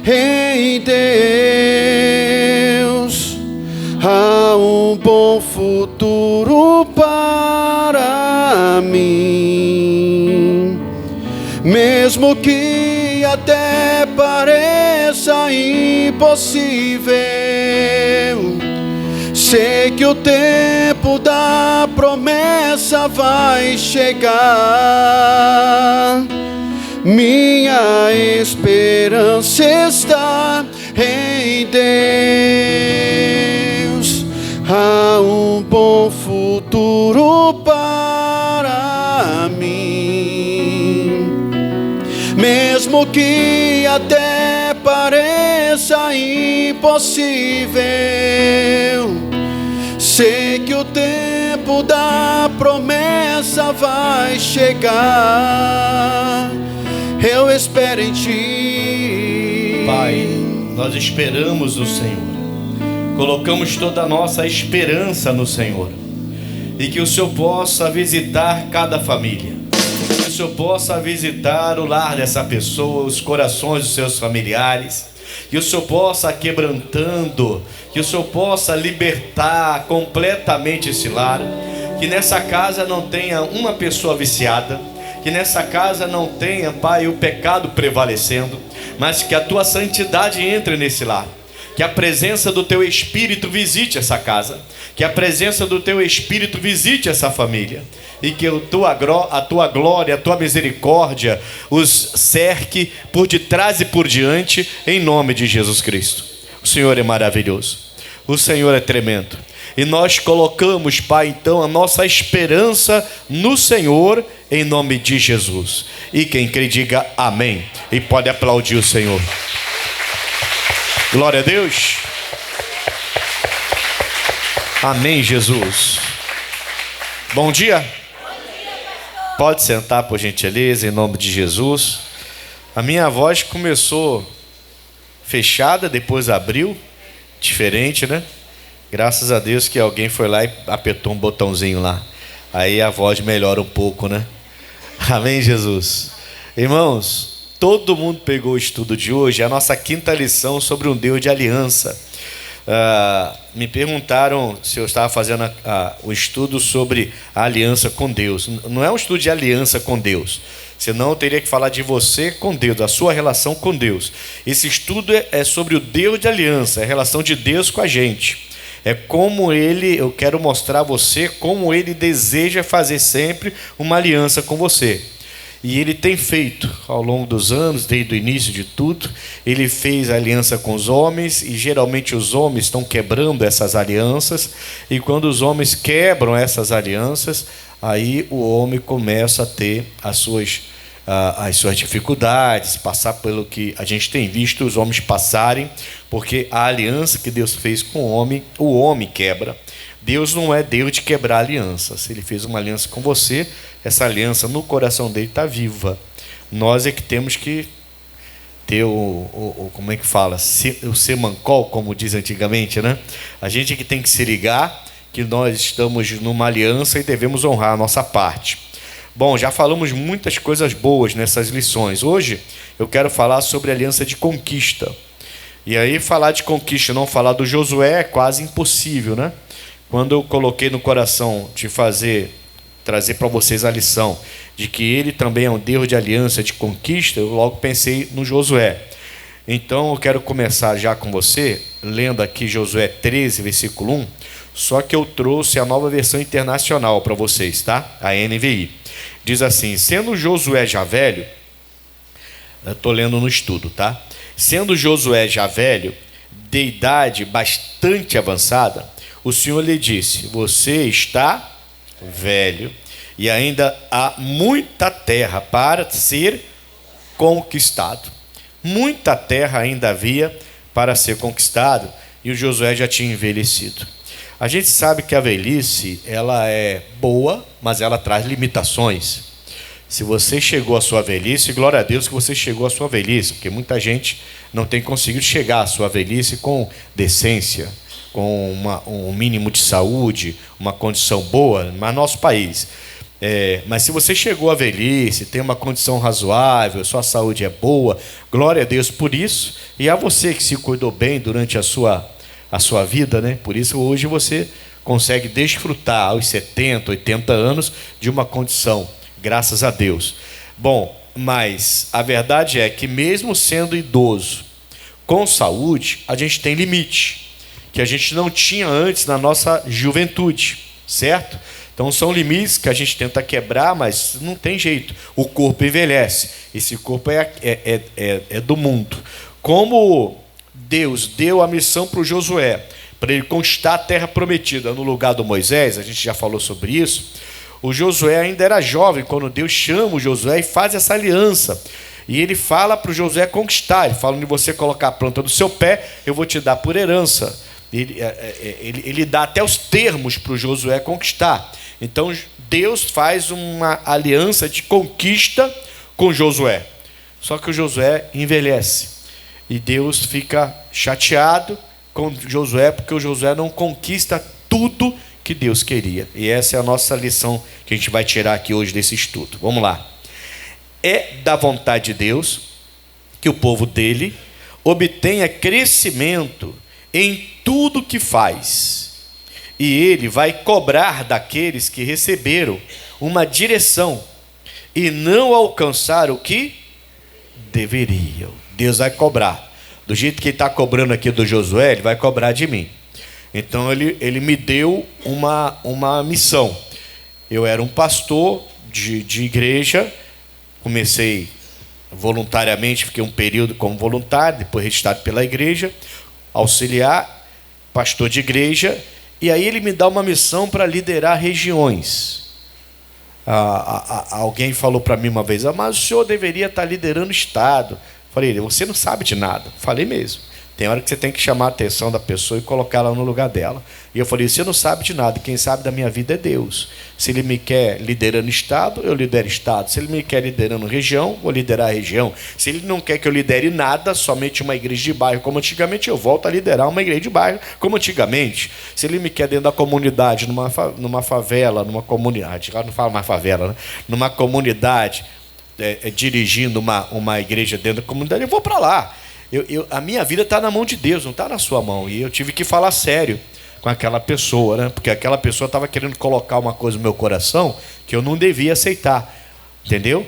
em Deus há um bom futuro para mim. Mesmo que até pareça impossível, sei que o tempo da promessa vai chegar. Minha esperança está em Deus. Há um bom futuro para mim. Mesmo que até pareça impossível, sei que o tempo da promessa vai chegar. Eu espero em Ti. Pai, nós esperamos no Senhor. Colocamos toda a nossa esperança no Senhor. E que o Senhor possa visitar cada família. Que o Senhor possa visitar o lar dessa pessoa, os corações dos seus familiares. Que o Senhor possa quebrantando, que o Senhor possa libertar completamente esse lar. Que nessa casa não tenha uma pessoa viciada, que nessa casa não tenha, Pai, o pecado prevalecendo, mas que a Tua santidade entre nesse lar. Que a presença do Teu Espírito visite essa casa, que a presença do Teu Espírito visite essa família, e que a Tua glória, a Tua misericórdia os cerque por detrás e por diante, em nome de Jesus Cristo. O Senhor é maravilhoso, o Senhor é tremendo, e nós colocamos, Pai, então a nossa esperança no Senhor, em nome de Jesus. E quem crê diga amém, e pode aplaudir o Senhor. Glória a Deus. Amém, Jesus. Bom dia. Pode sentar, por gentileza, em nome de Jesus. A minha voz começou fechada, depois abriu. Diferente, né? Graças a Deus que alguém foi lá e apertou um botãozinho lá. Aí a voz melhora um pouco, né? Amém, Jesus. Irmãos, todo mundo pegou o estudo de hoje, a nossa quinta lição sobre um Deus de aliança. Me perguntaram se eu estava fazendo o estudo sobre a aliança com Deus. Não é um estudo de aliança com Deus, senão eu teria que falar de você com Deus, da sua relação com Deus. Esse estudo é sobre o Deus de aliança, é a relação de Deus com a gente. É como eu quero mostrar a você como Ele deseja fazer sempre uma aliança com você. E Ele tem feito ao longo dos anos, desde o início de tudo. Ele fez aliança com os homens, e geralmente os homens estão quebrando essas alianças. E quando os homens quebram essas alianças, aí o homem começa a ter as suas dificuldades, passar pelo que a gente tem visto os homens passarem, porque a aliança que Deus fez com o homem quebra. Deus não é Deus de quebrar aliança. Se Ele fez uma aliança com você, essa aliança no coração dele está viva. Nós é que temos que ter como é que fala? O semancol, como diz antigamente, né? A gente é que tem que se ligar que nós estamos numa aliança e devemos honrar a nossa parte. Bom, já falamos muitas coisas boas nessas lições. Hoje eu quero falar sobre a aliança de conquista. E aí falar de conquista, não falar do Josué, é quase impossível, né? Quando eu coloquei no coração de trazer para vocês a lição de que ele também é um Deus de aliança, de conquista, eu logo pensei no Josué. Então eu quero começar já com você, lendo aqui Josué 13, versículo 1, só que eu trouxe a nova versão internacional para vocês, tá? A NVI. Diz assim: sendo Josué já velho, eu estou lendo no estudo, tá? Sendo Josué já velho, de idade bastante avançada, o Senhor lhe disse: você está velho e ainda há muita terra para ser conquistado. Muita terra ainda havia para ser conquistado, e o Josué já tinha envelhecido. A gente sabe que a velhice, ela é boa, mas ela traz limitações. Se você chegou à sua velhice, glória a Deus que você chegou à sua velhice, porque muita gente não tem conseguido chegar à sua velhice com decência, com um mínimo de saúde, uma condição boa, mas nosso país. Mas se você chegou à velhice, tem uma condição razoável, sua saúde é boa, glória a Deus por isso, e a você que se cuidou bem durante a sua vida, né? Por isso hoje você consegue desfrutar aos 70, 80 anos de uma condição, graças a Deus. Bom, mas a verdade é que mesmo sendo idoso, com saúde, a gente tem limite, que a gente não tinha antes na nossa juventude, certo? Então são limites que a gente tenta quebrar, mas não tem jeito. O corpo envelhece. Esse corpo é do mundo. Como Deus deu a missão para o Josué, para ele conquistar a terra prometida no lugar do Moisés, a gente já falou sobre isso. O Josué ainda era jovem quando Deus chama o Josué e faz essa aliança. E ele fala para o Josué conquistar. Ele fala: onde você colocar a planta do seu pé, eu vou te dar por herança. Ele dá até os termos para o Josué conquistar. Então Deus faz uma aliança de conquista com Josué. Só que o Josué envelhece. E Deus fica chateado com Josué, porque o Josué não conquista tudo que Deus queria. E essa é a nossa lição que a gente vai tirar aqui hoje desse estudo. Vamos lá. É da vontade de Deus que o povo dele obtenha crescimento em tudo que faz. E ele vai cobrar daqueles que receberam uma direção e não alcançaram o que deveriam. Deus vai cobrar. Do jeito que ele está cobrando aqui do Josué, ele vai cobrar de mim. Então ele me deu uma missão. Eu era um pastor de igreja, comecei voluntariamente, fiquei um período como voluntário, depois registrado pela igreja, auxiliar, pastor de igreja, e aí ele me dá uma missão para liderar regiões. Alguém falou para mim uma vez: mas o senhor deveria estar liderando o estado. Falei: você não sabe de nada. Falei mesmo. Tem hora que você tem que chamar a atenção da pessoa e colocar ela no lugar dela. E eu falei: você não sabe de nada, quem sabe da minha vida é Deus. Se Ele me quer liderando estado, eu lidero estado. Se Ele me quer liderando região, vou liderar a região. Se Ele não quer que eu lidere nada, somente uma igreja de bairro como antigamente, eu volto a liderar uma igreja de bairro como antigamente. Se Ele me quer dentro da comunidade, numa favela, numa comunidade, agora não falo mais favela, né? Numa comunidade, dirigindo uma igreja dentro da comunidade, eu vou para lá. A minha vida está na mão de Deus, não está na sua mão. E eu tive que falar sério com aquela pessoa, né? Porque aquela pessoa estava querendo colocar uma coisa no meu coração que eu não devia aceitar, entendeu?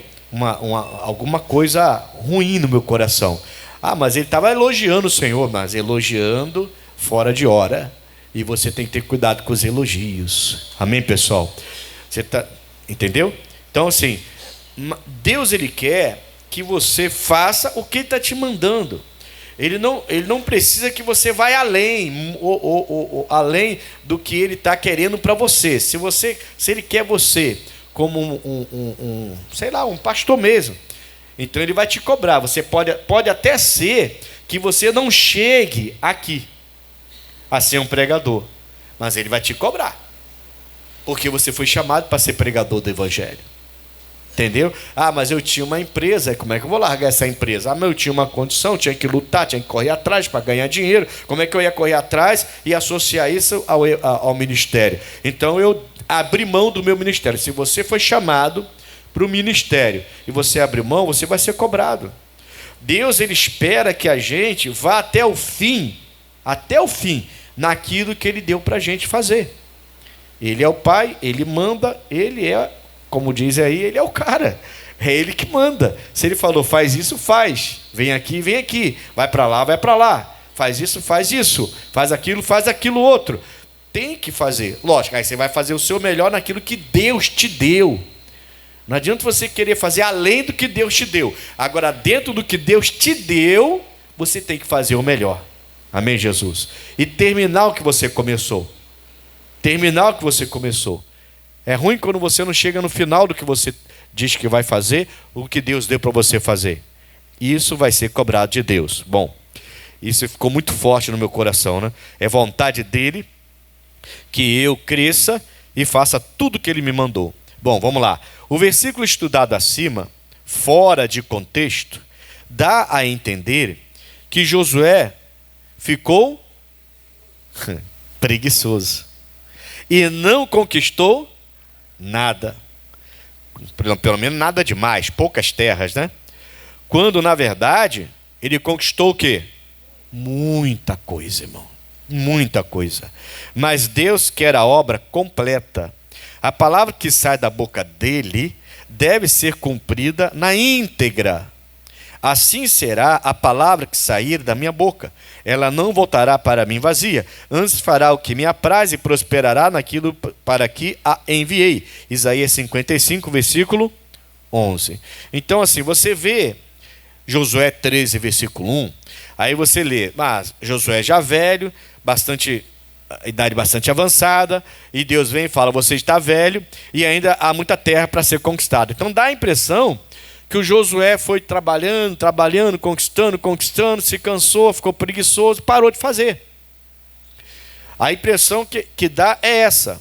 Alguma coisa ruim no meu coração. Mas ele estava elogiando o Senhor, mas elogiando fora de hora. E você tem que ter cuidado com os elogios. Amém, pessoal? Entendeu? Então, assim, Deus, Ele quer que você faça o que Ele está te mandando. Ele não precisa que você vá além, além do que Ele está querendo para você. Se Ele quer você como sei lá, um pastor mesmo, então Ele vai te cobrar. Você pode até ser que você não chegue aqui a ser um pregador, mas Ele vai te cobrar, porque você foi chamado para ser pregador do Evangelho. Entendeu? Mas eu tinha uma empresa, como é que eu vou largar essa empresa? Mas eu tinha uma condição, tinha que lutar, tinha que correr atrás para ganhar dinheiro. Como é que eu ia correr atrás e associar isso ao ministério? Então eu abri mão do meu ministério. Se você foi chamado para o ministério e você abrir mão, você vai ser cobrado. Deus, Ele espera que a gente vá até o fim, naquilo que Ele deu para a gente fazer. Ele é o Pai, Ele manda, Ele é, como diz aí, Ele é o cara. É Ele que manda. Se Ele falou, faz isso, faz. Vem aqui, vai para lá, vai para lá. Faz isso, faz aquilo outro. Tem que fazer. Lógico, aí você vai fazer o seu melhor naquilo que Deus te deu. Não adianta você querer fazer além do que Deus te deu. Agora, dentro do que Deus te deu, você tem que fazer o melhor. Amém, Jesus? E terminar o que você começou. É ruim quando você não chega no final do que você diz que vai fazer, o que Deus deu para você fazer. Isso vai ser cobrado de Deus. Bom, isso ficou muito forte no meu coração, né? É vontade dele que eu cresça e faça tudo o que ele me mandou. Bom, vamos lá. O versículo estudado acima, fora de contexto, dá a entender que Josué ficou preguiçoso e não conquistou nada. pelo menos nada demais, poucas terras, né? Quando, na verdade, ele conquistou o quê? Muita coisa, irmão. Muita coisa. Mas Deus quer a obra completa. A palavra que sai da boca dele deve ser cumprida na íntegra. Assim será a palavra que sair da minha boca. Ela não voltará para mim vazia, antes fará o que me apraz e prosperará naquilo para que a enviei. Isaías 55, versículo 11. Então, assim, você vê Josué 13, versículo 1, aí você lê, mas Josué já velho, idade bastante avançada, e Deus vem e fala, você está velho, e ainda há muita terra para ser conquistada. Então dá a impressão que o Josué foi trabalhando, conquistando, se cansou, ficou preguiçoso, parou de fazer. A impressão que dá é essa.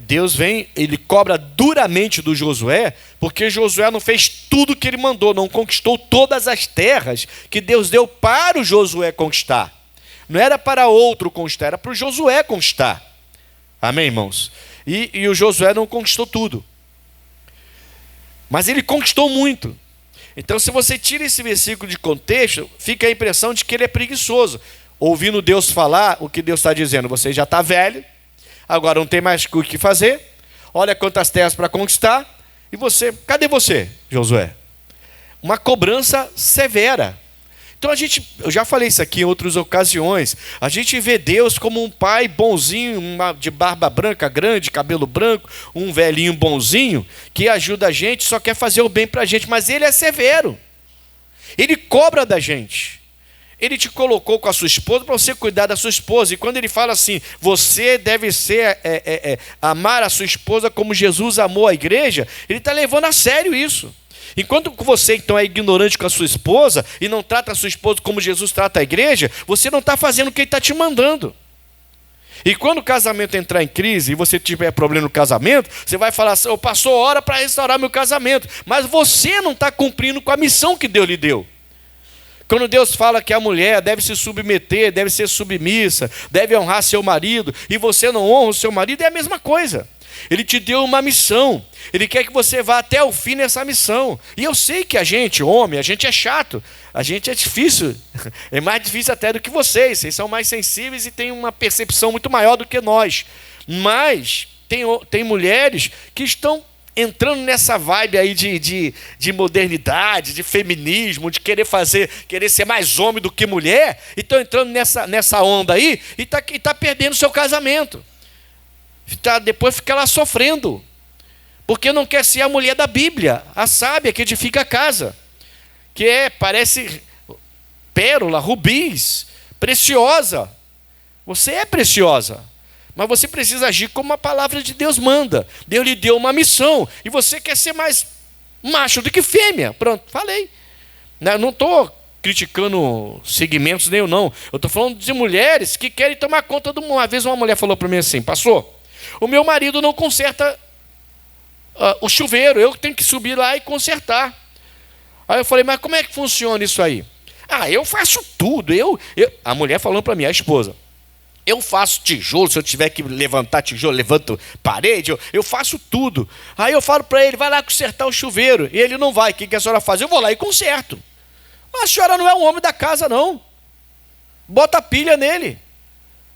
Deus vem, ele cobra duramente do Josué, porque Josué não fez tudo o que ele mandou, não conquistou todas as terras que Deus deu para o Josué conquistar. Não era para outro conquistar, era para o Josué conquistar. Amém, irmãos? E o Josué não conquistou tudo. Mas ele conquistou muito. Então, se você tira esse versículo de contexto, fica a impressão de que ele é preguiçoso. Ouvindo Deus falar, o que Deus está dizendo, você já está velho, agora não tem mais o que fazer, olha quantas terras para conquistar, e você, cadê você, Josué? Uma cobrança severa. Então eu já falei isso aqui em outras ocasiões, a gente vê Deus como um pai bonzinho, de barba branca grande, cabelo branco, um velhinho bonzinho, que ajuda a gente, só quer fazer o bem para a gente, mas ele é severo, ele cobra da gente. Ele te colocou com a sua esposa para você cuidar da sua esposa, e quando ele fala assim, você deve amar a sua esposa como Jesus amou a igreja, ele está levando a sério isso. Enquanto você então é ignorante com a sua esposa e não trata a sua esposa como Jesus trata a igreja, você não está fazendo o que ele está te mandando. E quando o casamento entrar em crise e você tiver problema no casamento, você vai falar assim, passou hora para restaurar meu casamento, mas você não está cumprindo com a missão que Deus lhe deu. Quando Deus fala que a mulher deve se submeter, deve ser submissa, deve honrar seu marido, e você não honra o seu marido, é a mesma coisa. Ele te deu uma missão, ele quer que você vá até o fim nessa missão. E eu sei que a gente, homem, a gente é chato, a gente é difícil, é mais difícil até do que vocês são mais sensíveis e têm uma percepção muito maior do que nós. Mas tem mulheres que estão entrando nessa vibe aí de modernidade, de feminismo, de querer ser mais homem do que mulher, e estão entrando nessa onda aí e tá perdendo seu casamento. Depois fica lá sofrendo, porque não quer ser a mulher da Bíblia, a sábia que edifica a casa, que parece pérola, rubis, preciosa. Você é preciosa, mas você precisa agir como a palavra de Deus manda. Deus lhe deu uma missão, e você quer ser mais macho do que fêmea. Pronto, falei. Não estou criticando segmentos nenhum, não. Eu estou falando de mulheres que querem tomar conta do mundo. Uma vez uma mulher falou para mim assim, pastor, o meu marido não conserta o chuveiro, eu tenho que subir lá e consertar. Aí eu falei, mas como é que funciona isso aí? Eu faço tudo. A mulher falando para mim, a esposa, eu faço tijolo, se eu tiver que levantar tijolo, levanto parede, eu faço tudo. Aí eu falo para ele, vai lá consertar o chuveiro. E ele não vai, o que a senhora faz? Eu vou lá e conserto. Mas a senhora não é um homem da casa, não. Bota a pilha nele.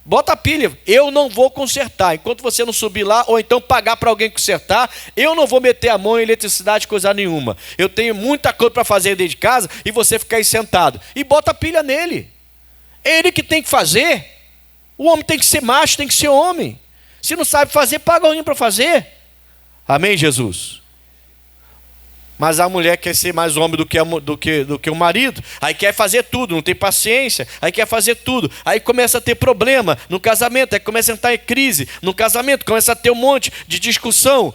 Bota a pilha. Eu não vou consertar. Enquanto você não subir lá, ou então pagar para alguém consertar, eu não vou meter a mão em eletricidade, coisa nenhuma. Eu tenho muita coisa para fazer dentro de casa e você ficar aí sentado. E bota a pilha nele. É ele que tem que fazer. O homem tem que ser macho, tem que ser homem. Se não sabe fazer, paga alguém para fazer. Amém, Jesus? Mas a mulher quer ser mais homem do que o marido. Aí quer fazer tudo, não tem paciência. Aí quer fazer tudo. Aí começa a ter problema no casamento. Aí começa a entrar em crise no casamento. Começa a ter um monte de discussão.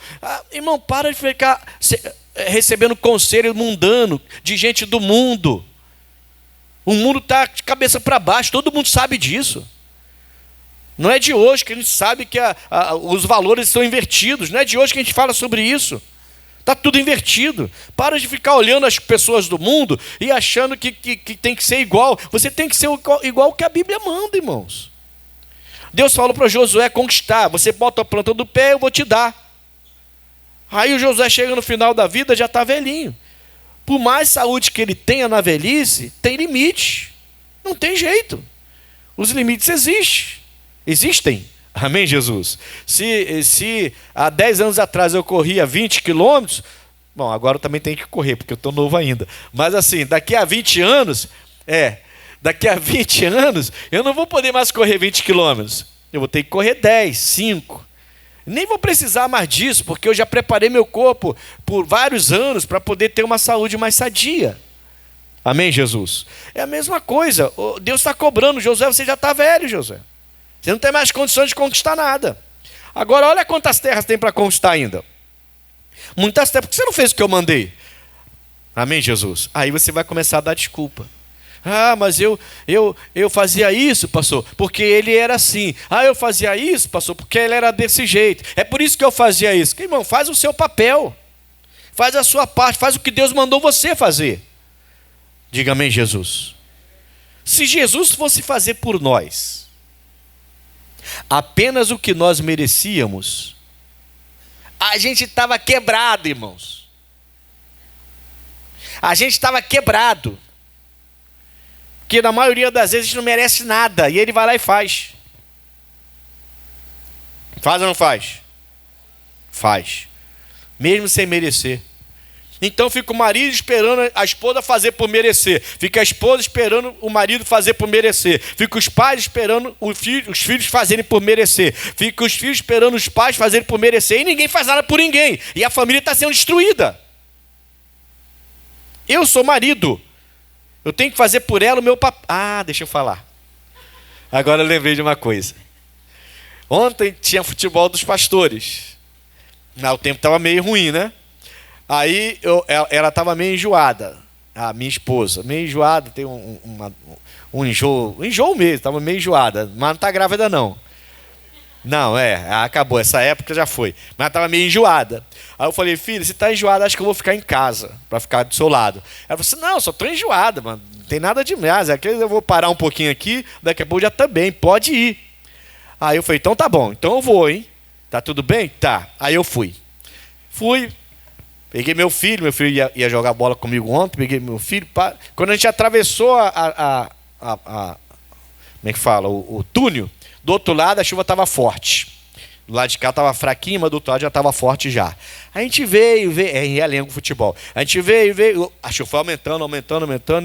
Irmão, para de ficar recebendo conselho mundano de gente do mundo. O mundo está de cabeça para baixo. Todo mundo sabe disso. Não é de hoje que a gente sabe que os valores estão invertidos. Não é de hoje que a gente fala sobre isso. Está tudo invertido. Para de ficar olhando as pessoas do mundo e achando que tem que ser igual. Você tem que ser igual que a Bíblia manda, irmãos. Deus falou para Josué conquistar. Você bota a planta do pé, eu vou te dar. Aí o Josué chega no final da vida, já está velhinho. Por mais saúde que ele tenha na velhice, tem limite. Não tem jeito. Os limites existem. Amém, Jesus? Se há 10 anos atrás eu corria 20 quilômetros, bom, agora eu também tenho que correr, porque eu estou novo ainda. Mas assim, daqui a 20 anos, eu não vou poder mais correr 20 quilômetros. Eu vou ter que correr 10, 5. Nem vou precisar mais disso, porque eu já preparei meu corpo por vários anos para poder ter uma saúde mais sadia. Amém, Jesus? É a mesma coisa. Deus está cobrando. Josué, você já está velho, Josué. Você não tem mais condições de conquistar nada. Agora, olha quantas terras tem para conquistar ainda. Muitas terras. Por que você não fez o que eu mandei? Amém, Jesus? Aí você vai começar a dar desculpa. Ah, mas eu fazia isso, pastor, porque ele era assim. Ah, eu fazia isso, pastor, porque ele era desse jeito. É por isso que eu fazia isso. Irmão, faz o seu papel. Faz a sua parte. Faz o que Deus mandou você fazer. Diga amém, Jesus. Se Jesus fosse fazer por nós apenas o que nós merecíamos, a gente estava quebrado, irmãos. A gente estava quebrado. Porque na maioria das vezes a gente não merece nada. E ele vai lá e faz. Faz ou não faz? Faz. Mesmo sem merecer. Então fica o marido esperando a esposa fazer por merecer. Fica a esposa esperando o marido fazer por merecer. Fica os pais esperando os filhos fazerem por merecer. Fica os filhos esperando os pais fazerem por merecer. E ninguém faz nada por ninguém. E a família está sendo destruída. Eu sou marido. Eu tenho que fazer por ela o meu papel. Ah, deixa eu falar. Agora eu lembrei de uma coisa. Ontem tinha futebol dos pastores. O tempo estava meio ruim, né? Aí ela estava meio enjoada. A minha esposa. Meio enjoada, tem um enjoo mesmo, estava meio enjoada. Mas não está grávida não. Não, acabou, essa época já foi. Mas ela estava meio enjoada. Aí eu falei, filha, você está enjoada, acho que eu vou ficar em casa, para ficar do seu lado. Ela falou assim, não, só estou enjoada, mano. Não tem nada demais. Aqui eu vou parar um pouquinho aqui, daqui a pouco já também, pode ir. Aí eu falei, então tá bom, então eu vou, hein? Tá tudo bem? Tá. Aí eu fui. Peguei meu filho ia jogar bola comigo ontem, peguei meu filho. Quando a gente atravessou como é que fala? O túnel, do outro lado a chuva estava forte. Do lado de cá estava fraquinho, mas do outro lado já estava forte já. A gente veio, em Realengo futebol. A gente veio, a chuva foi aumentando,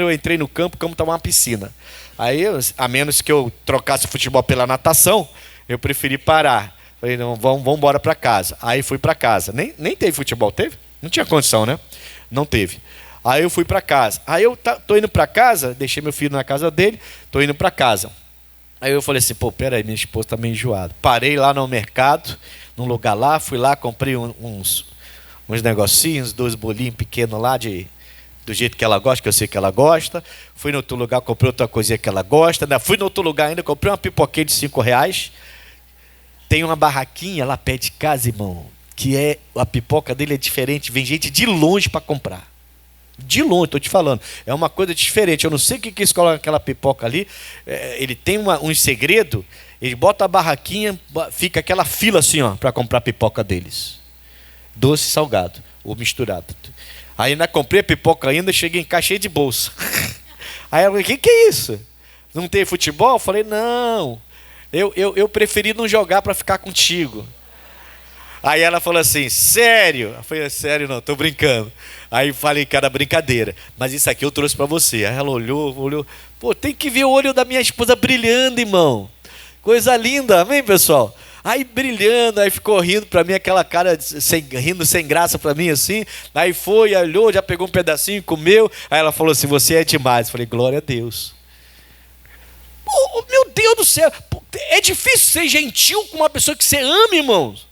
eu entrei no campo, o campo estava uma piscina. Aí, a menos que eu trocasse o futebol pela natação, eu preferi parar. Falei, não, vamos embora para casa. Aí fui para casa. Nem teve futebol, teve? Não tinha condição, né? Não teve. Aí eu fui para casa. Aí eu tô indo para casa, deixei meu filho na casa dele, tô indo para casa. Aí eu falei assim, peraí, minha esposa está meio enjoada. Parei lá no mercado, num lugar lá, fui lá, comprei uns negocinhos, 2 bolinhos pequenos lá, do jeito que ela gosta, que eu sei que ela gosta. Fui no outro lugar, comprei outra coisinha que ela gosta. Fui no outro lugar ainda, comprei uma pipoquinha de R$5. Tem uma barraquinha lá perto de casa, irmão, que a pipoca dele é diferente, vem gente de longe para comprar. De longe, estou te falando. É uma coisa diferente. Eu não sei o que eles colocam naquela pipoca ali. Ele tem um segredo. Ele bota a barraquinha, fica aquela fila assim, ó, para comprar a pipoca deles. Doce e salgado, ou misturado. Aí ainda comprei a pipoca ainda, cheguei em casa cheio de bolsa. Aí ela falou, o que é isso? Não tem futebol? Eu falei, não. Eu preferi não jogar para ficar contigo. Aí ela falou assim, sério? Eu falei, sério não, tô brincando. Aí falei, cara, brincadeira. Mas isso aqui eu trouxe para você. Aí ela olhou. Pô, tem que ver o olho da minha esposa brilhando, irmão. Coisa linda, amém, pessoal? Aí brilhando, aí ficou rindo para mim, aquela cara rindo sem graça para mim assim. Aí foi, olhou, já pegou um pedacinho, comeu. Aí ela falou assim, você é demais. Eu falei, glória a Deus. Oh, meu Deus do céu. É difícil ser gentil com uma pessoa que você ama, irmãos.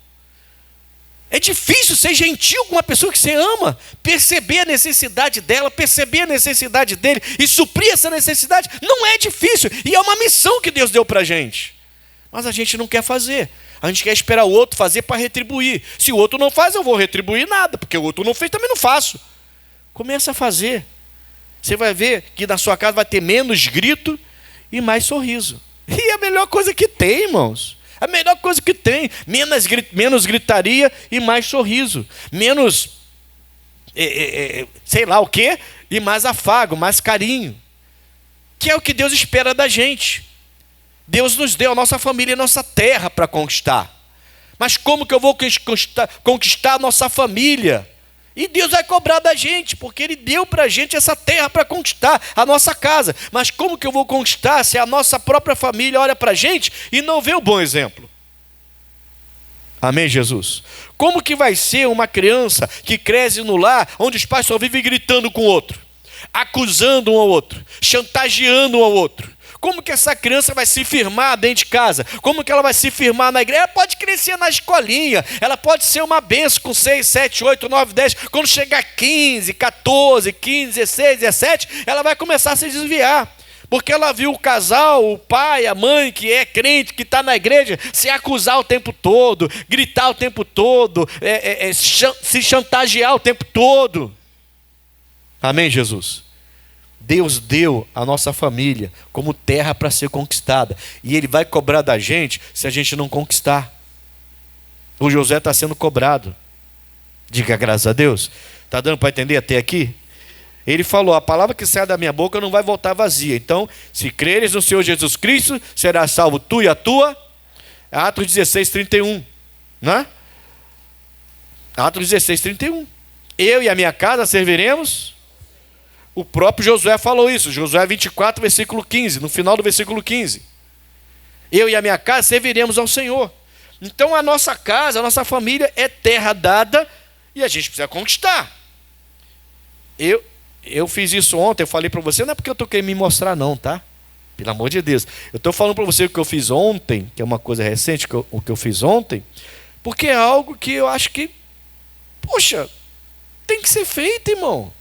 É difícil ser gentil com uma pessoa que você ama, perceber a necessidade dela, perceber a necessidade dele e suprir essa necessidade. Não é difícil e é uma missão que Deus deu para a gente. Mas a gente não quer fazer. A gente quer esperar o outro fazer para retribuir. Se o outro não faz, eu vou retribuir nada, porque o outro não fez, também não faço. Começa a fazer. Você vai ver que na sua casa vai ter menos grito e mais sorriso. E é a melhor coisa que tem, irmãos. A melhor coisa que tem. Menos gritaria e mais sorriso. Menos, sei lá o quê, e mais afago, mais carinho. Que é o que Deus espera da gente. Deus nos deu a nossa família e a nossa terra para conquistar. Mas como que eu vou conquistar a nossa família? E Deus vai cobrar da gente, porque Ele deu para a gente essa terra para conquistar a nossa casa. Mas como que eu vou conquistar se a nossa própria família olha para a gente e não vê o bom exemplo? Amém, Jesus? Como que vai ser uma criança que cresce no lar onde os pais só vivem gritando com o outro, acusando um ao outro, chantageando um ao outro? Como que essa criança vai se firmar dentro de casa? Como que ela vai se firmar na igreja? Ela pode crescer na escolinha, ela pode ser uma benção com 6, 7, 8, 9, 10. Quando chegar 15, 14, 15, 16, 17, ela vai começar a se desviar. Porque ela viu o casal, o pai, a mãe que é crente, que está na igreja, se acusar o tempo todo, gritar o tempo todo, se chantagear o tempo todo. Amém, Jesus? Deus deu a nossa família como terra para ser conquistada. E Ele vai cobrar da gente se a gente não conquistar. O José está sendo cobrado. Diga graças a Deus. Está dando para entender até aqui? Ele falou, a palavra que sai da minha boca não vai voltar vazia. Então, se creres no Senhor Jesus Cristo, será salvo tu e a tua. Atos 16, 31. Né? Atos 16, 31. Eu e a minha casa serviremos. O próprio Josué falou isso, Josué 24, versículo 15, no final do versículo 15. Eu e a minha casa serviremos ao Senhor. Então a nossa casa, a nossa família é terra dada e a gente precisa conquistar. Eu fiz isso ontem, eu falei para você, não é porque eu estou querendo me mostrar não, tá? Pelo amor de Deus. Eu estou falando para você o que eu fiz ontem, que é uma coisa recente, o que eu fiz ontem, porque é algo que eu acho que, poxa, tem que ser feito, irmão.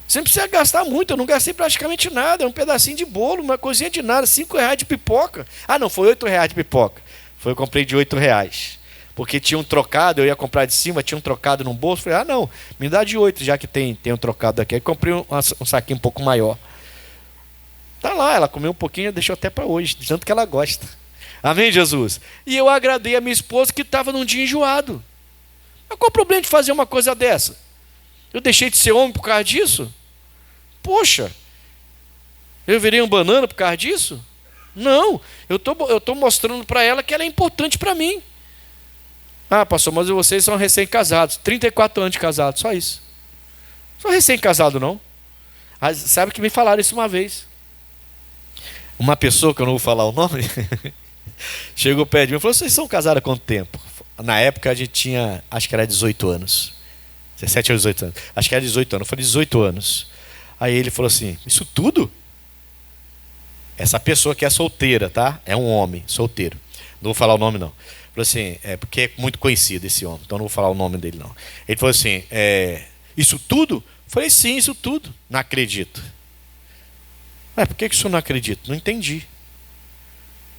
Você não precisa gastar muito, eu não gastei praticamente nada, é um pedacinho de bolo, uma coisinha de nada, R$5 de pipoca. Ah, não, foi R$8 de pipoca. Eu comprei de R$8. Porque tinha um trocado, eu ia comprar de cima, tinha um trocado no bolso. Falei, ah não, me dá de 8, já que tem um trocado aqui. Aí comprei um saquinho um pouco maior. Tá lá, ela comeu um pouquinho, deixou até para hoje, de tanto que ela gosta. Amém, Jesus? E eu agradei a minha esposa que estava num dia enjoado. Mas qual o problema de fazer uma coisa dessa? Eu deixei de ser homem por causa disso? Poxa, eu virei um banana por causa disso? Não, eu tô mostrando para ela que ela é importante para mim. Ah, pastor, mas vocês são recém-casados, 34 anos de casado, só isso. Sou recém-casado não. Mas sabe que me falaram isso uma vez. Uma pessoa, que eu não vou falar o nome, chegou perto de mim e falou, vocês são casados há quanto tempo? Na época a gente tinha, acho que era 18 anos. 17 ou 18 anos. Acho que era 18 anos. Eu falei 18 anos. Aí ele falou assim, isso tudo? Essa pessoa que é solteira, tá? É um homem, solteiro. Não vou falar o nome, não. Falou assim, porque é muito conhecido esse homem, então não vou falar o nome dele, não. Ele falou assim, isso tudo? Eu falei, sim, isso tudo. Não acredito. Mas por que o senhor não acredita? Não entendi.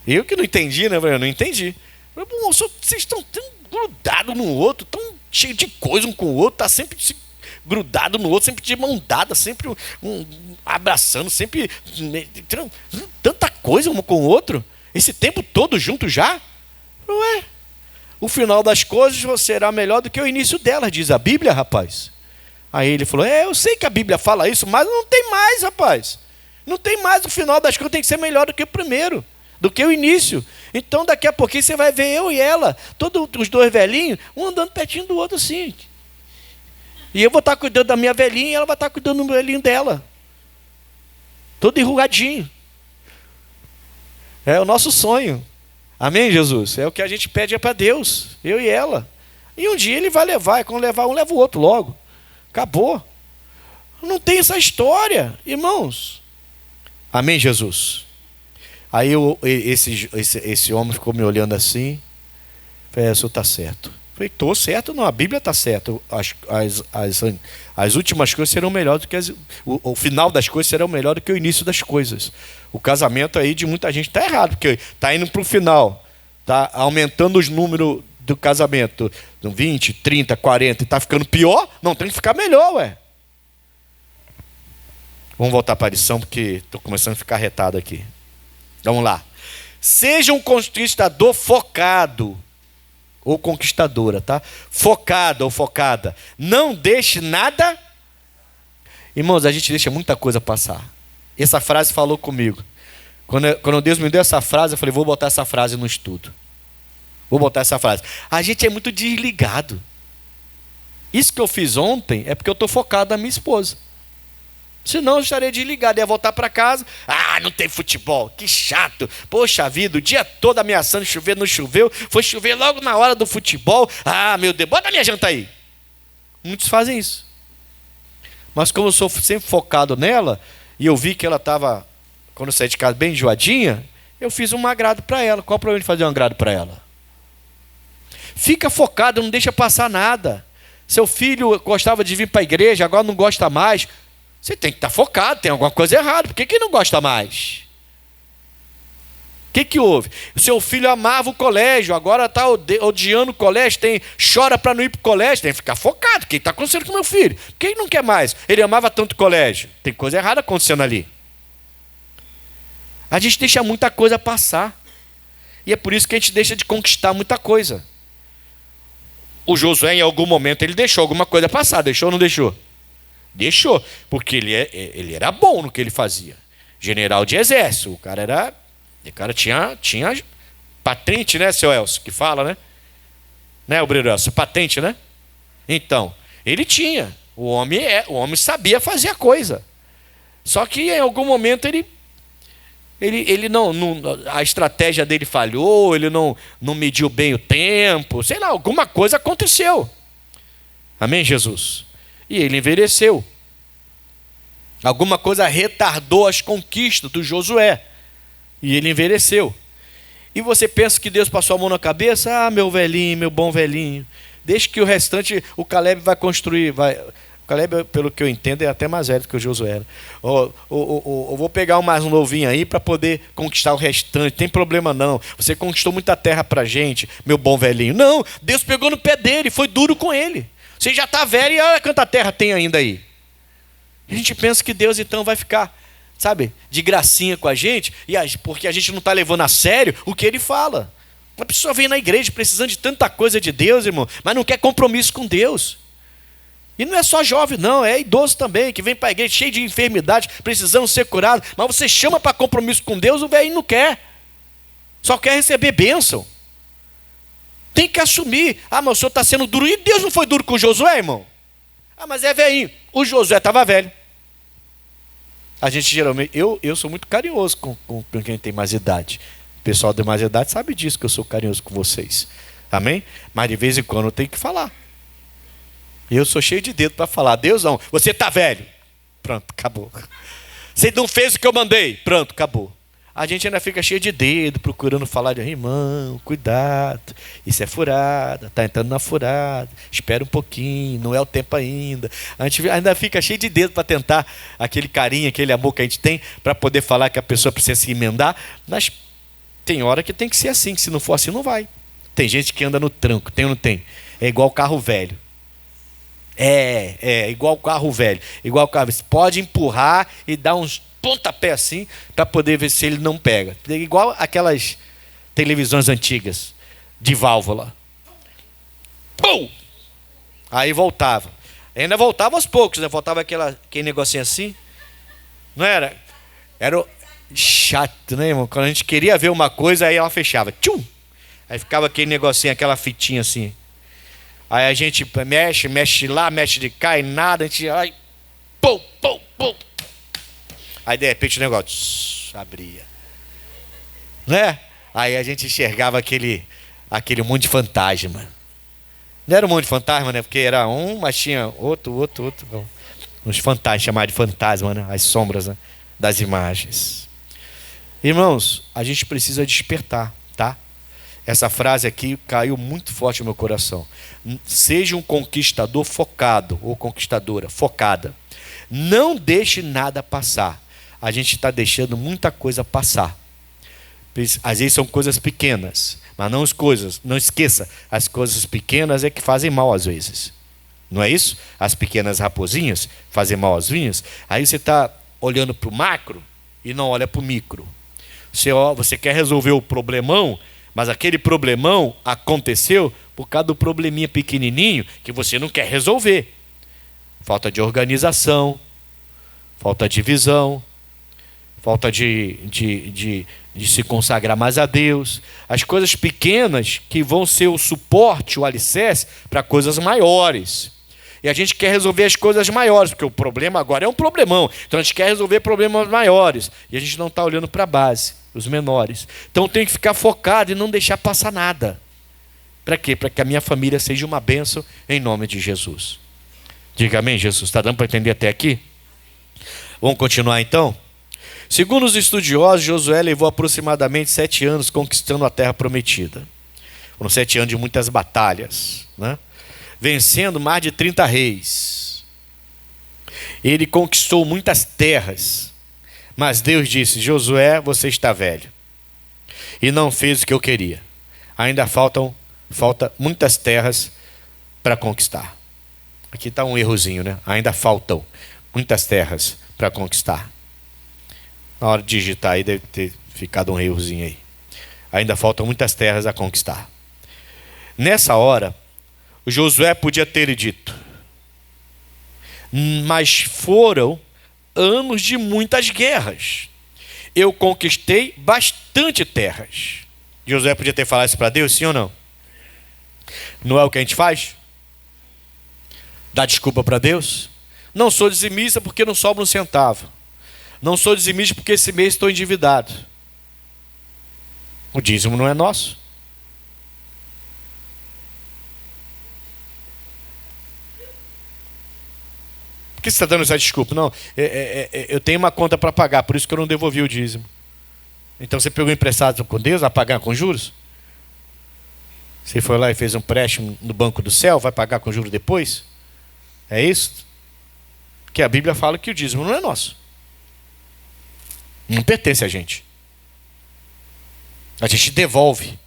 Eu que não entendi, né? Eu não entendi. Eu falei, vocês estão tão grudados no outro, tão cheio de coisa um com o outro, tá sempre grudado no outro, sempre de mão dada, sempre abraçando, sempre tanta coisa um com o outro, esse tempo todo junto já? Não é? O final das coisas será melhor do que o início delas, diz a Bíblia, rapaz. Aí ele falou, eu sei que a Bíblia fala isso, mas não tem mais, rapaz. Não tem mais, o final das coisas tem que ser melhor do que o primeiro, do que o início. Então daqui a pouquinho você vai ver eu e ela, todos os dois velhinhos, um andando pertinho do outro assim. E eu vou estar cuidando da minha velhinha e ela vai estar cuidando do velhinho dela. Todo enrugadinho. É o nosso sonho. Amém, Jesus? É o que a gente pede para Deus, eu e ela. E um dia ele vai levar, e quando levar um, leva o outro logo. Acabou. Não tem essa história, irmãos. Amém, Jesus? Aí esse homem ficou me olhando assim. Falei, o senhor está certo. Falei, estou certo, não, a Bíblia está certa. As últimas coisas serão melhores do que o final das coisas será melhor do que o início das coisas. O casamento aí de muita gente está errado, porque está indo para o final, está aumentando os números do casamento, 20, 30, 40, e está ficando pior. Não, tem que ficar melhor, ué. Vamos voltar para a lição, porque estou começando a ficar retado aqui. Vamos lá. Seja um conquistador focado, ou conquistadora, tá? Focado ou focada. Não deixe nada. Irmãos, a gente deixa muita coisa passar. Essa frase falou comigo. Quando Deus me deu essa frase, eu falei, vou botar essa frase no estudo. Vou botar essa frase. A gente é muito desligado. Isso que eu fiz ontem é porque eu estou focado na minha esposa. Senão eu estaria desligado, ia voltar para casa. Ah, não tem futebol, que chato. Poxa vida, o dia todo ameaçando chover, não choveu. Foi chover logo na hora do futebol. Ah, meu Deus, bota a minha janta aí. Muitos fazem isso. Mas como eu sou sempre focado nela, e eu vi que ela estava, quando eu saí de casa, bem enjoadinha, eu fiz um agrado para ela. Qual o problema de fazer um agrado para ela? Fica focado, não deixa passar nada. Seu filho gostava de vir para a igreja, agora não gosta mais. Você tem que estar focado, tem alguma coisa errada. Por que não gosta mais? O que houve? O seu filho amava o colégio, agora está odiando o colégio, chora para não ir para o colégio. Tem que ficar focado. O que está acontecendo com meu filho? Por que ele não quer mais? Ele amava tanto o colégio. Tem coisa errada acontecendo ali. A gente deixa muita coisa passar. E é por isso que a gente deixa de conquistar muita coisa. O Josué, em algum momento, ele deixou alguma coisa passar. Deixou ou não deixou? Deixou, porque ele era bom no que ele fazia. General de exército, o cara tinha patente, né, seu Elcio, que fala, né? Né, obreiro Elcio, patente, né? Então, ele tinha. O homem sabia fazer a coisa. Só que em algum momento ele não, a estratégia dele falhou, ele não mediu bem o tempo, sei lá, alguma coisa aconteceu. Amém, Jesus? E ele envelheceu. Alguma coisa retardou as conquistas do Josué. E ele envelheceu. E você pensa que Deus passou a mão na cabeça? Ah, meu velhinho, meu bom velhinho. Deixa que o restante, o Caleb vai construir. O Caleb, pelo que eu entendo, é até mais velho do que o Josué. Eu vou pegar um mais novinho aí para poder conquistar o restante. Tem problema não. Você conquistou muita terra para gente, meu bom velhinho. Não, Deus pegou no pé dele, foi duro com ele. Você já está velho e olha quanta terra tem ainda aí. A gente pensa que Deus então vai ficar, sabe, de gracinha com a gente, porque a gente não está levando a sério o que ele fala. Uma pessoa vem na igreja precisando de tanta coisa de Deus, irmão, mas não quer compromisso com Deus. E não é só jovem não, é idoso também, que vem para a igreja cheio de enfermidade, precisando ser curado, mas você chama para compromisso com Deus, o velho não quer. Só quer receber bênção. Tem que assumir. Ah, mas o senhor está sendo duro. E Deus não foi duro com o Josué, irmão? Ah, mas é velhinho. O Josué estava velho. A gente geralmente... Eu sou muito carinhoso com quem tem mais idade. O pessoal de mais idade sabe disso, que eu sou carinhoso com vocês. Amém? Mas de vez em quando eu tenho que falar. Eu sou cheio de dedo para falar. Deus não. Você está velho. Pronto, acabou. Você não fez o que eu mandei. Pronto, acabou. A gente ainda fica cheio de dedo, procurando falar de irmão, cuidado, isso é furada, está entrando na furada, espera um pouquinho, não é o tempo ainda. A gente ainda fica cheio de dedo para tentar aquele carinho, aquele amor que a gente tem, para poder falar que a pessoa precisa se emendar, mas tem hora que tem que ser assim, que se não for assim não vai. Tem gente que anda no tranco, tem ou não tem? É igual carro velho. É igual carro velho, igual carro velho. Você pode empurrar e dar uns pontapé assim, para poder ver se ele não pega. Igual aquelas televisões antigas, de válvula. Pum! Aí voltava. Ainda voltava aos poucos, né? Voltava aquele negocinho assim. Não era? Era chato, né, irmão? Quando a gente queria ver uma coisa, aí ela fechava. Tchum! Aí ficava aquele negocinho, aquela fitinha assim. Aí a gente mexe lá, mexe de cá e nada, a gente... Aí, pum, pum, pum. Aí de repente o negócio abria, né? Aí a gente enxergava aquele monte de fantasma. Não era um monte de fantasma, né? Porque era um, mas tinha outro. Uns fantasmas, chamados de fantasma, né? As sombras, né? Das imagens. Irmãos, a gente precisa despertar, tá? Essa frase aqui caiu muito forte no meu coração. Seja um conquistador focado, ou conquistadora focada. Não deixe nada passar. A gente está deixando muita coisa passar. Às vezes são coisas pequenas, mas não esqueça, as coisas pequenas é que fazem mal às vezes. Não é isso? As pequenas raposinhas fazem mal às vinhas. Aí você está olhando para o macro e não olha para o micro. Você quer resolver o problemão, mas aquele problemão aconteceu por causa do probleminha pequenininho que você não quer resolver. Falta de organização, falta de visão, falta de se consagrar mais a Deus. As coisas pequenas que vão ser o suporte, o alicerce para coisas maiores. E a gente quer resolver as coisas maiores, porque o problema agora é um problemão. Então a gente quer resolver problemas maiores. E a gente não está olhando para a base, os menores. Então tem que ficar focado e não deixar passar nada. Para quê? Para que a minha família seja uma bênção em nome de Jesus. Diga amém, Jesus. Está dando para entender até aqui? Vamos continuar então? Segundo os estudiosos, Josué levou aproximadamente 7 anos conquistando a terra prometida. Foram 7 anos de muitas batalhas, né? Vencendo mais de 30 reis. Ele conquistou muitas terras. Mas Deus disse: Josué, você está velho e não fez o que eu queria. Ainda falta muitas terras para conquistar. Aqui está um errozinho, né? Ainda faltam muitas terras para conquistar. Na hora de digitar aí deve ter ficado um errozinho aí. Ainda faltam muitas terras a conquistar. Nessa hora, o Josué podia ter dito: mas foram anos de muitas guerras. Eu conquistei bastante terras. Josué podia ter falado isso para Deus, sim ou não? Não é o que a gente faz? Dá desculpa para Deus? Não sou dizimista porque não sobra um centavo. Não sou dizimista porque esse mês estou endividado. O dízimo não é nosso. Por que você está dando essa desculpa? Não, eu tenho uma conta para pagar, por isso que eu não devolvi o dízimo. Então você pegou emprestado com Deus, vai pagar com juros? Você foi lá e fez um empréstimo no banco do céu, vai pagar com juros depois? É isso? Que a Bíblia fala que o dízimo não é nosso. Não pertence a gente. A gente devolve.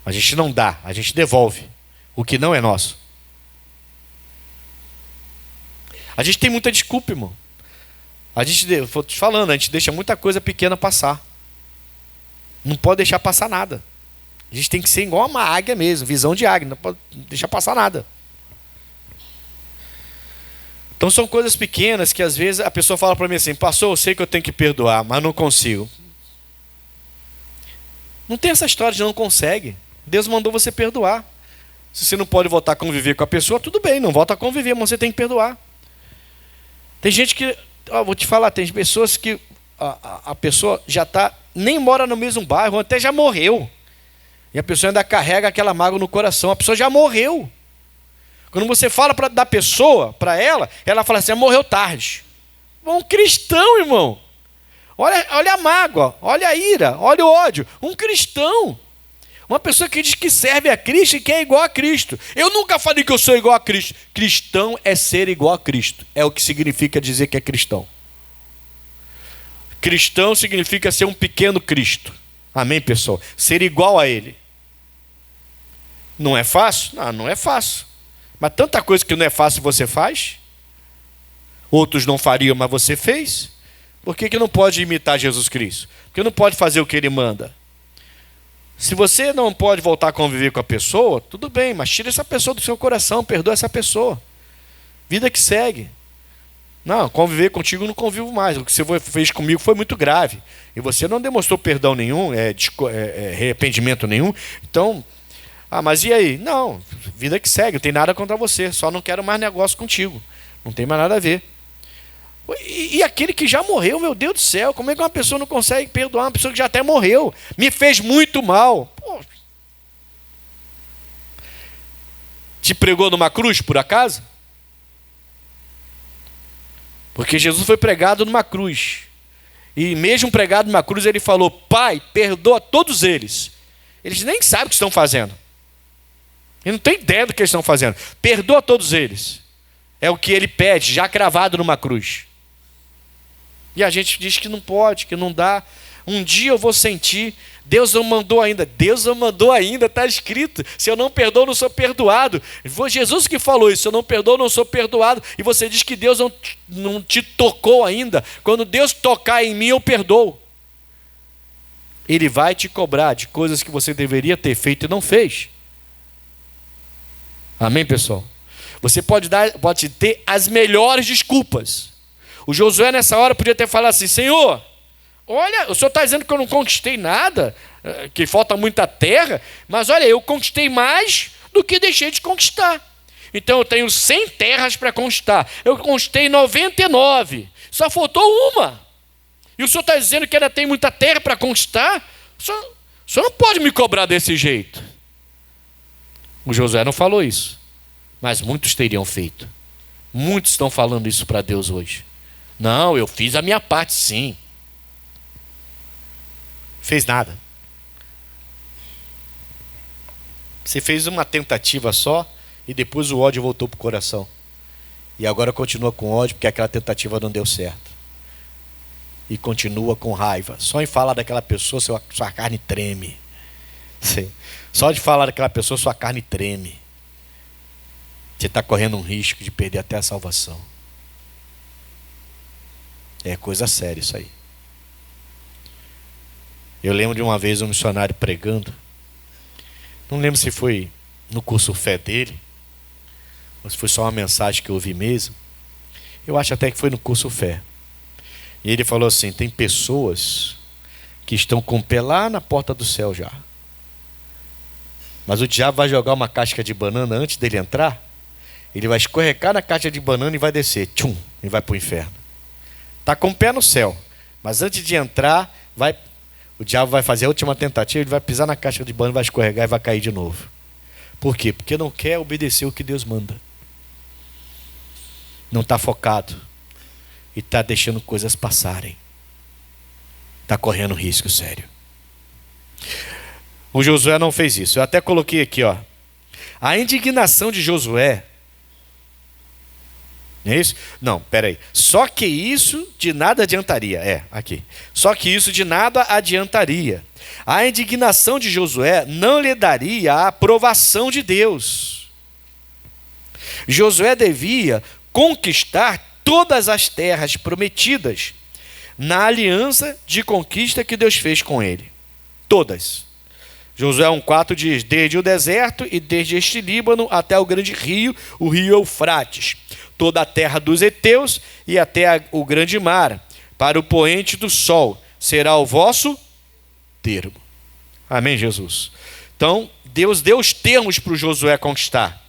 A gente não dá, a gente devolve o que não é nosso. A gente tem muita desculpa, irmão. Vou te falando, a gente deixa muita coisa pequena passar. Não pode deixar passar nada. A gente tem que ser igual uma águia mesmo, visão de águia, não pode deixar passar nada. Então são coisas pequenas que às vezes a pessoa fala para mim assim: pastor, eu sei que eu tenho que perdoar, mas não consigo. Não tem essa história de não consegue. Deus mandou você perdoar. Se você não pode voltar a conviver com a pessoa, tudo bem, não volta a conviver, mas você tem que perdoar. Tem gente que, vou te falar, tem pessoas que a pessoa já nem mora no mesmo bairro, até já morreu. E a pessoa ainda carrega aquela mágoa no coração. A pessoa já morreu. Quando você fala da pessoa, para ela fala assim: morreu tarde. Um cristão, irmão. Olha a mágoa, olha a ira, olha o ódio. Um cristão. Uma pessoa que diz que serve a Cristo e que é igual a Cristo. Eu nunca falei que eu sou igual a Cristo. Cristão é ser igual a Cristo. É o que significa dizer que é cristão. Cristão significa ser um pequeno Cristo. Amém, pessoal? Ser igual a Ele. Não é fácil? Não é fácil. Mas tanta coisa que não é fácil você faz. Outros não fariam, mas você fez. Por que não pode imitar Jesus Cristo? Porque não pode fazer o que Ele manda. Se você não pode voltar a conviver com a pessoa, tudo bem, mas tira essa pessoa do seu coração, perdoa essa pessoa. Vida que segue. Não, conviver contigo não convivo mais. O que você fez comigo foi muito grave. E você não demonstrou perdão nenhum, arrependimento nenhum. Então, mas e aí? Não, vida que segue, não tem nada contra você. Só não quero mais negócio contigo. Não tem mais nada a ver. E aquele que já morreu, meu Deus do céu, como é que uma pessoa não consegue perdoar uma pessoa que já até morreu? Me fez muito mal. Pô. Te pregou numa cruz, por acaso? Porque Jesus foi pregado numa cruz. E mesmo pregado numa cruz, ele falou: Pai, perdoa todos eles. Eles nem sabem o que estão fazendo. Eles não têm ideia do que eles estão fazendo. Perdoa todos eles. É o que ele pede, já cravado numa cruz. E a gente diz que não pode, que não dá. Um dia eu vou sentir. Deus não mandou ainda. Deus não mandou ainda, está escrito. Se eu não perdoo, não sou perdoado. Foi Jesus que falou isso. Se eu não perdoo, não sou perdoado. E você diz que Deus não te tocou ainda. Quando Deus tocar em mim, eu perdoo. Ele vai te cobrar de coisas que você deveria ter feito e não fez. Amém, pessoal? Você pode ter as melhores desculpas. O Josué nessa hora podia ter falado assim: Senhor, olha, o Senhor está dizendo que eu não conquistei nada, que falta muita terra, mas olha, eu conquistei mais do que deixei de conquistar. Então eu tenho 100 terras para conquistar. Eu conquistei 99, só faltou uma. E o Senhor está dizendo que ainda tem muita terra para conquistar? O senhor não pode me cobrar desse jeito. O Josué não falou isso, mas muitos teriam feito. Muitos estão falando isso para Deus hoje. Não, eu fiz a minha parte, sim. Fez nada. Você fez uma tentativa só e depois o ódio voltou para o coração. E agora continua com ódio porque aquela tentativa não deu certo. E continua com raiva. Só em falar daquela pessoa, sua carne treme. Sim. Só de falar daquela pessoa, sua carne treme. Você está correndo um risco de perder até a salvação. É coisa séria isso aí. Eu lembro de uma vez um missionário pregando. Não lembro se foi no curso Fé dele, ou se foi só uma mensagem que eu ouvi mesmo. Eu acho até que foi no curso Fé. E ele falou assim: tem pessoas que estão com o pé lá na porta do céu já. Mas o diabo vai jogar uma casca de banana antes dele entrar. Ele vai escorregar na casca de banana e vai descer. Tchum, e vai para o inferno. Está com o pé no céu. Mas antes de entrar, o diabo vai fazer a última tentativa. Ele vai pisar na casca de banana, vai escorregar e vai cair de novo. Por quê? Porque não quer obedecer o que Deus manda. Não está focado. E está deixando coisas passarem. Está correndo risco sério. O Josué não fez isso. Eu até coloquei aqui, ó. A indignação de Josué. Não é isso? Não, peraí. Só que isso de nada adiantaria. Aqui. Só que isso de nada adiantaria. A indignação de Josué não lhe daria a aprovação de Deus. Josué devia conquistar todas as terras prometidas na aliança de conquista que Deus fez com ele. Todas. Josué 1,4 diz: desde o deserto e desde este Líbano até o grande rio, o rio Eufrates, toda a terra dos heteus e até o grande mar, para o poente do sol, será o vosso termo. Amém, Jesus? Então, Deus deu os termos para o Josué conquistar.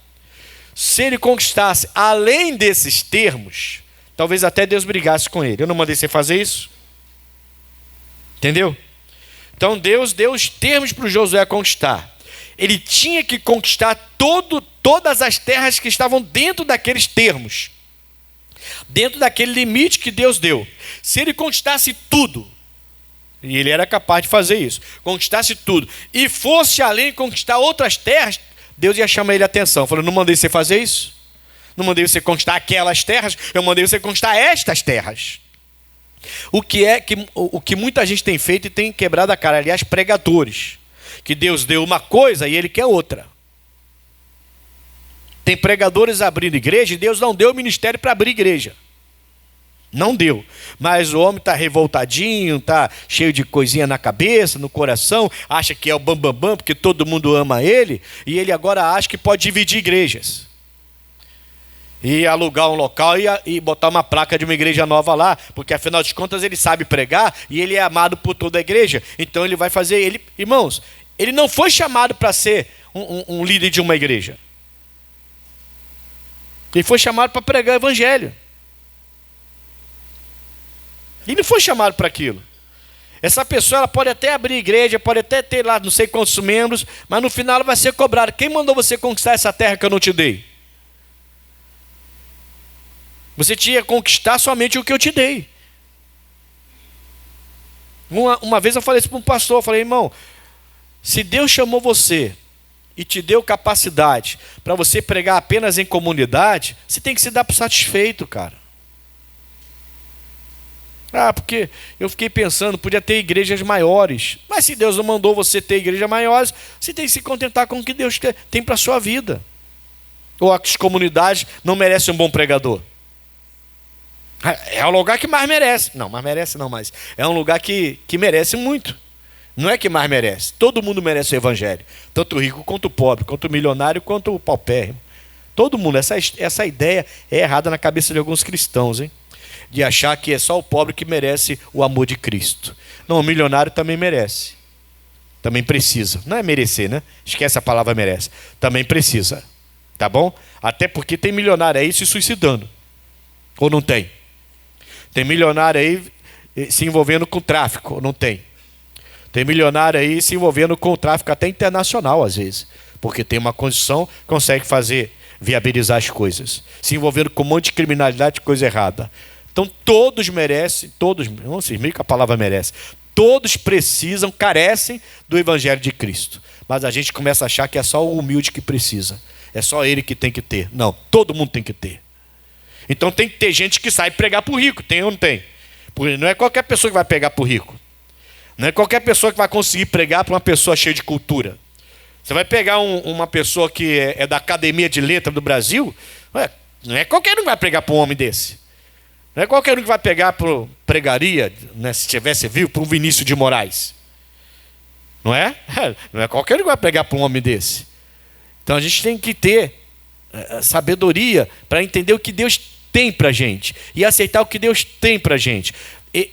Se ele conquistasse além desses termos, talvez até Deus brigasse com ele. Eu não mandei você fazer isso. Entendeu? Então Deus deu os termos para o Josué conquistar. Ele tinha que conquistar todas as terras que estavam dentro daqueles termos. Dentro daquele limite que Deus deu. Se ele conquistasse tudo, e ele era capaz de fazer isso, conquistasse tudo, e fosse além conquistar outras terras, Deus ia chamar ele a atenção. Falou: não mandei você fazer isso? Não mandei você conquistar aquelas terras, eu mandei você conquistar estas terras. O que muita gente tem feito e tem quebrado a cara, aliás, pregadores, que Deus deu uma coisa e ele quer outra. Tem pregadores abrindo igreja e Deus não deu o ministério para abrir igreja. Não deu. Mas o homem está revoltadinho, está cheio de coisinha na cabeça, no coração, acha que é o bambambam, porque todo mundo ama ele, e ele agora acha que pode dividir igrejas. E alugar um local e botar uma placa de uma igreja nova lá, porque afinal de contas ele sabe pregar e ele é amado por toda a igreja. Então ele vai fazer, irmãos, ele não foi chamado para ser um líder de uma igreja. Ele foi chamado para pregar o evangelho. Ele não foi chamado para aquilo. Essa pessoa ela pode até abrir igreja, pode até ter lá não sei quantos membros, mas no final ela vai ser cobrada. Quem mandou você conquistar essa terra que eu não te dei? Você tinha que conquistar somente o que eu te dei. Uma vez eu falei isso para um pastor, eu falei: irmão, se Deus chamou você e te deu capacidade para você pregar apenas em comunidade, você tem que se dar por satisfeito, cara. Porque eu fiquei pensando, podia ter igrejas maiores. Mas se Deus não mandou você ter igrejas maiores, você tem que se contentar com o que Deus tem para a sua vida. Ou as comunidades não merecem um bom pregador? É o lugar que mais merece. Não, mais merece não, mas é um lugar que merece muito. Não é que mais merece. Todo mundo merece o evangelho. Tanto o rico quanto o pobre, quanto o milionário quanto o paupérrimo. Todo mundo. Essa ideia é errada na cabeça de alguns cristãos, hein? De achar que é só o pobre que merece o amor de Cristo. Não, o milionário também merece. Também precisa. Não é merecer, né? Esquece a palavra merece. Também precisa. Tá bom? Até porque tem milionário aí se suicidando. Ou não tem? Tem milionário aí se envolvendo com tráfico. Ou não tem? Tem milionário aí se envolvendo com o tráfico até internacional, às vezes. Porque tem uma condição, consegue viabilizar as coisas. Se envolvendo com um monte de criminalidade, coisa errada. Então todos merecem, não sei meio que a palavra merece, todos precisam, carecem do evangelho de Cristo. Mas a gente começa a achar que é só o humilde que precisa. É só ele que tem que ter. Não, todo mundo tem que ter. Então tem que ter gente que sai pregar para o rico, tem ou não tem? Porque não é qualquer pessoa que vai pregar para o rico. Não é qualquer pessoa que vai conseguir pregar para uma pessoa cheia de cultura. Você vai pegar uma pessoa que é da Academia de Letras do Brasil, não é qualquer um que vai pregar para um homem desse. Não é qualquer um que vai pegar para pregaria, né, se tivesse vivo, para um Vinícius de Moraes. Não é? Não é qualquer um que vai pregar para um homem desse. Então a gente tem que ter sabedoria para entender o que Deus tem para a gente e aceitar o que Deus tem para a gente.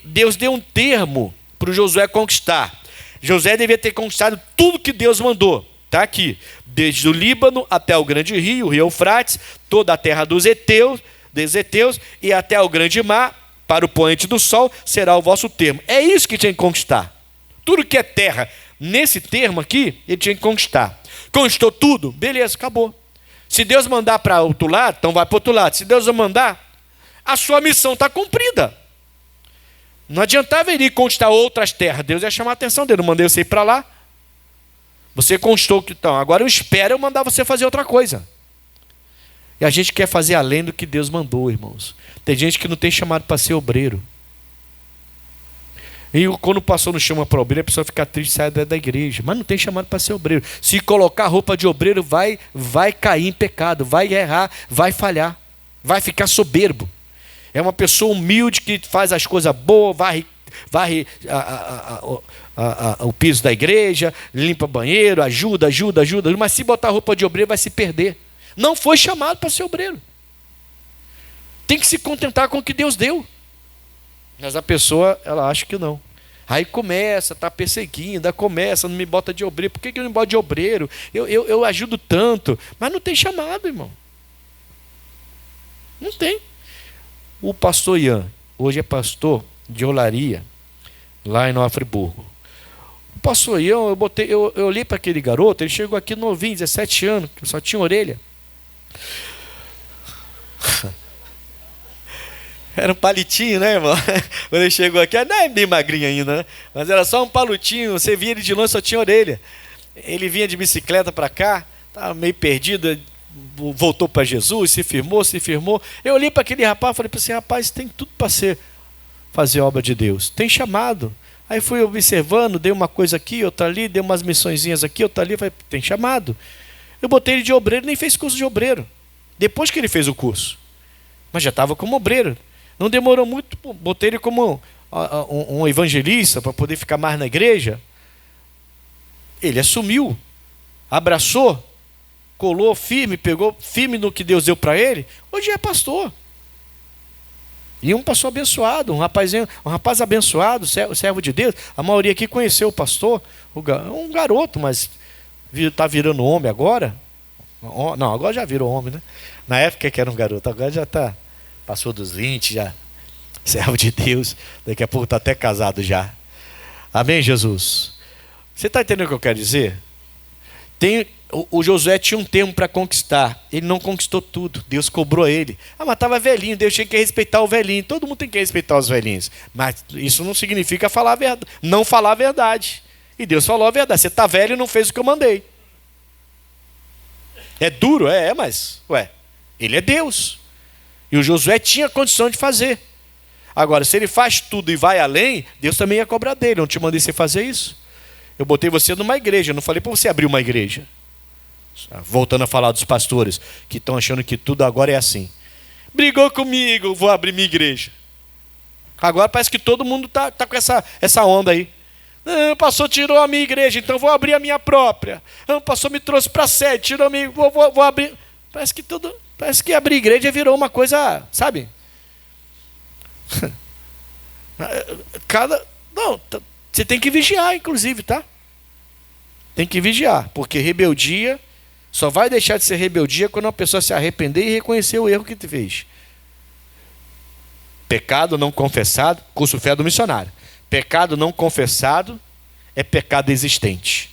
Deus deu um termo para o Josué conquistar. Josué devia ter conquistado tudo que Deus mandou. Está aqui. Desde o Líbano até o grande rio, o rio Eufrates, toda a terra dos Heteus e até o grande mar, para o poente do sol, será o vosso termo. É isso que tinha que conquistar. Tudo que é terra, nesse termo aqui, ele tinha que conquistar. Conquistou tudo? Beleza, acabou. Se Deus mandar para outro lado, então vai para outro lado. Se Deus não mandar, a sua missão está cumprida. Não adiantava ele conquistar outras terras. Deus ia chamar a atenção dele. Não mandei você ir para lá. Você conquistou. Então, agora eu espero eu mandar você fazer outra coisa. E a gente quer fazer além do que Deus mandou, irmãos. Tem gente que não tem chamado para ser obreiro. E quando o pastor não chama para obreiro, a pessoa fica triste e sai da igreja. Mas não tem chamado para ser obreiro. Se colocar roupa de obreiro, vai cair em pecado, vai errar, vai falhar, vai ficar soberbo. É uma pessoa humilde que faz as coisas boas, varre o piso da igreja, limpa banheiro, ajuda. Mas se botar roupa de obreiro, vai se perder. Não foi chamado para ser obreiro. Tem que se contentar com o que Deus deu. Mas a pessoa, ela acha que não. Aí começa, está perseguindo, não me bota de obreiro. Por que eu não me boto de obreiro? Eu ajudo tanto. Mas não tem chamado, irmão. Não tem. O pastor Ian, hoje é pastor de Olaria, lá em Nova Friburgo. O pastor Ian, eu olhei para aquele garoto, ele chegou aqui novinho, 17 anos, só tinha orelha. Era um palitinho, né, irmão? Quando ele chegou aqui, não é bem magrinho ainda, né? Mas era só um palitinho, você via ele de longe, só tinha orelha. Ele vinha de bicicleta para cá, estava meio perdido, voltou para Jesus, se firmou. Eu olhei para aquele rapaz e falei para esse rapaz, tem tudo para fazer obra de Deus. Tem chamado. Aí fui observando, dei uma coisa aqui, outra ali, dei umas missõezinhas aqui, outra ali, falei, tem chamado. Eu botei ele de obreiro, nem fez curso de obreiro. Depois que ele fez o curso. Mas já estava como obreiro. Não demorou muito, botei ele como um evangelista para poder ficar mais na igreja. Ele assumiu, abraçou, colou firme, pegou firme no que Deus deu para ele. Hoje é pastor. E um pastor abençoado, um rapaz abençoado, servo de Deus. A maioria aqui conheceu o pastor, um garoto, mas está virando homem agora. Não, agora já virou homem, né? Na época que era um garoto, agora já está, passou dos 20, já servo de Deus. Daqui a pouco está até casado já. Amém, Jesus? Você está entendendo o que eu quero dizer? O Josué tinha um termo para conquistar. Ele não conquistou tudo. Deus cobrou ele. Mas estava velhinho. Deus tinha que respeitar o velhinho. Todo mundo tem que respeitar os velhinhos. Mas isso não significa não falar a verdade. E Deus falou a verdade. Você está velho e não fez o que eu mandei. É duro? Mas ele é Deus. E o Josué tinha condição de fazer. Agora, se ele faz tudo e vai além, Deus também ia cobrar dele. Eu não te mandei você fazer isso. Eu botei você numa igreja. Eu não falei para você abrir uma igreja. Voltando a falar dos pastores que estão achando que tudo agora é assim. Brigou comigo, vou abrir minha igreja. Agora parece que todo mundo está com essa onda aí. O pastor tirou a minha igreja, então vou abrir a minha própria. O pastor me trouxe para a sede, tirou a minha, vou abrir. Parece que abrir igreja virou uma coisa, sabe? Você tem que vigiar, inclusive, tá? Tem que vigiar, porque rebeldia só vai deixar de ser rebeldia quando a pessoa se arrepender e reconhecer o erro que fez. Pecado não confessado, curso fé do missionário. Pecado não confessado é pecado existente.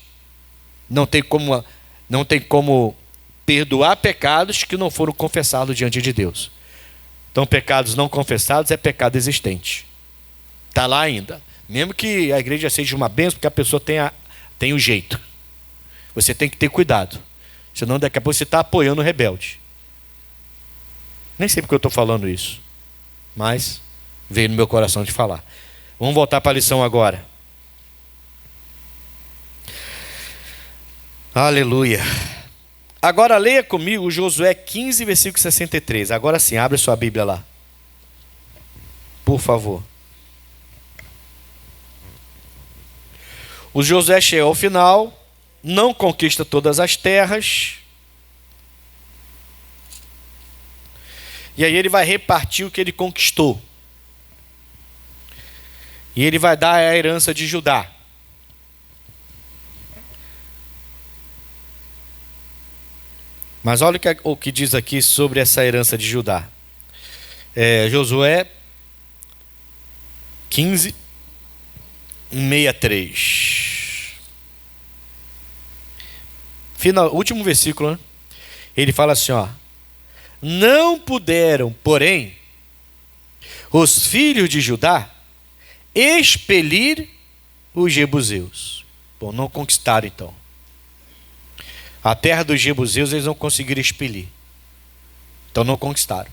Não tem como perdoar pecados que não foram confessados diante de Deus. Então, pecados não confessados é pecado existente. Está lá ainda. Mesmo que a igreja seja uma bênção, porque a pessoa tem o jeito. Você tem que ter cuidado. Senão, daqui a pouco você está apoiando o rebelde. Nem sei porque eu estou falando isso. Mas veio no meu coração de falar. Vamos voltar para a lição agora. Aleluia. Agora leia comigo Josué 15, versículo 63. Agora sim, abre sua Bíblia lá. Por favor. O Josué chega ao final, não conquista todas as terras. E aí ele vai repartir o que ele conquistou. E ele vai dar a herança de Judá. Mas olha o que diz aqui sobre essa herança de Judá. Josué 15, 63. Último versículo, né? Ele fala assim, ó. Não puderam, porém, os filhos de Judá expelir os jebuseus. Bom, não conquistaram então. A terra dos jebuseus eles não conseguiram expelir. Então não conquistaram.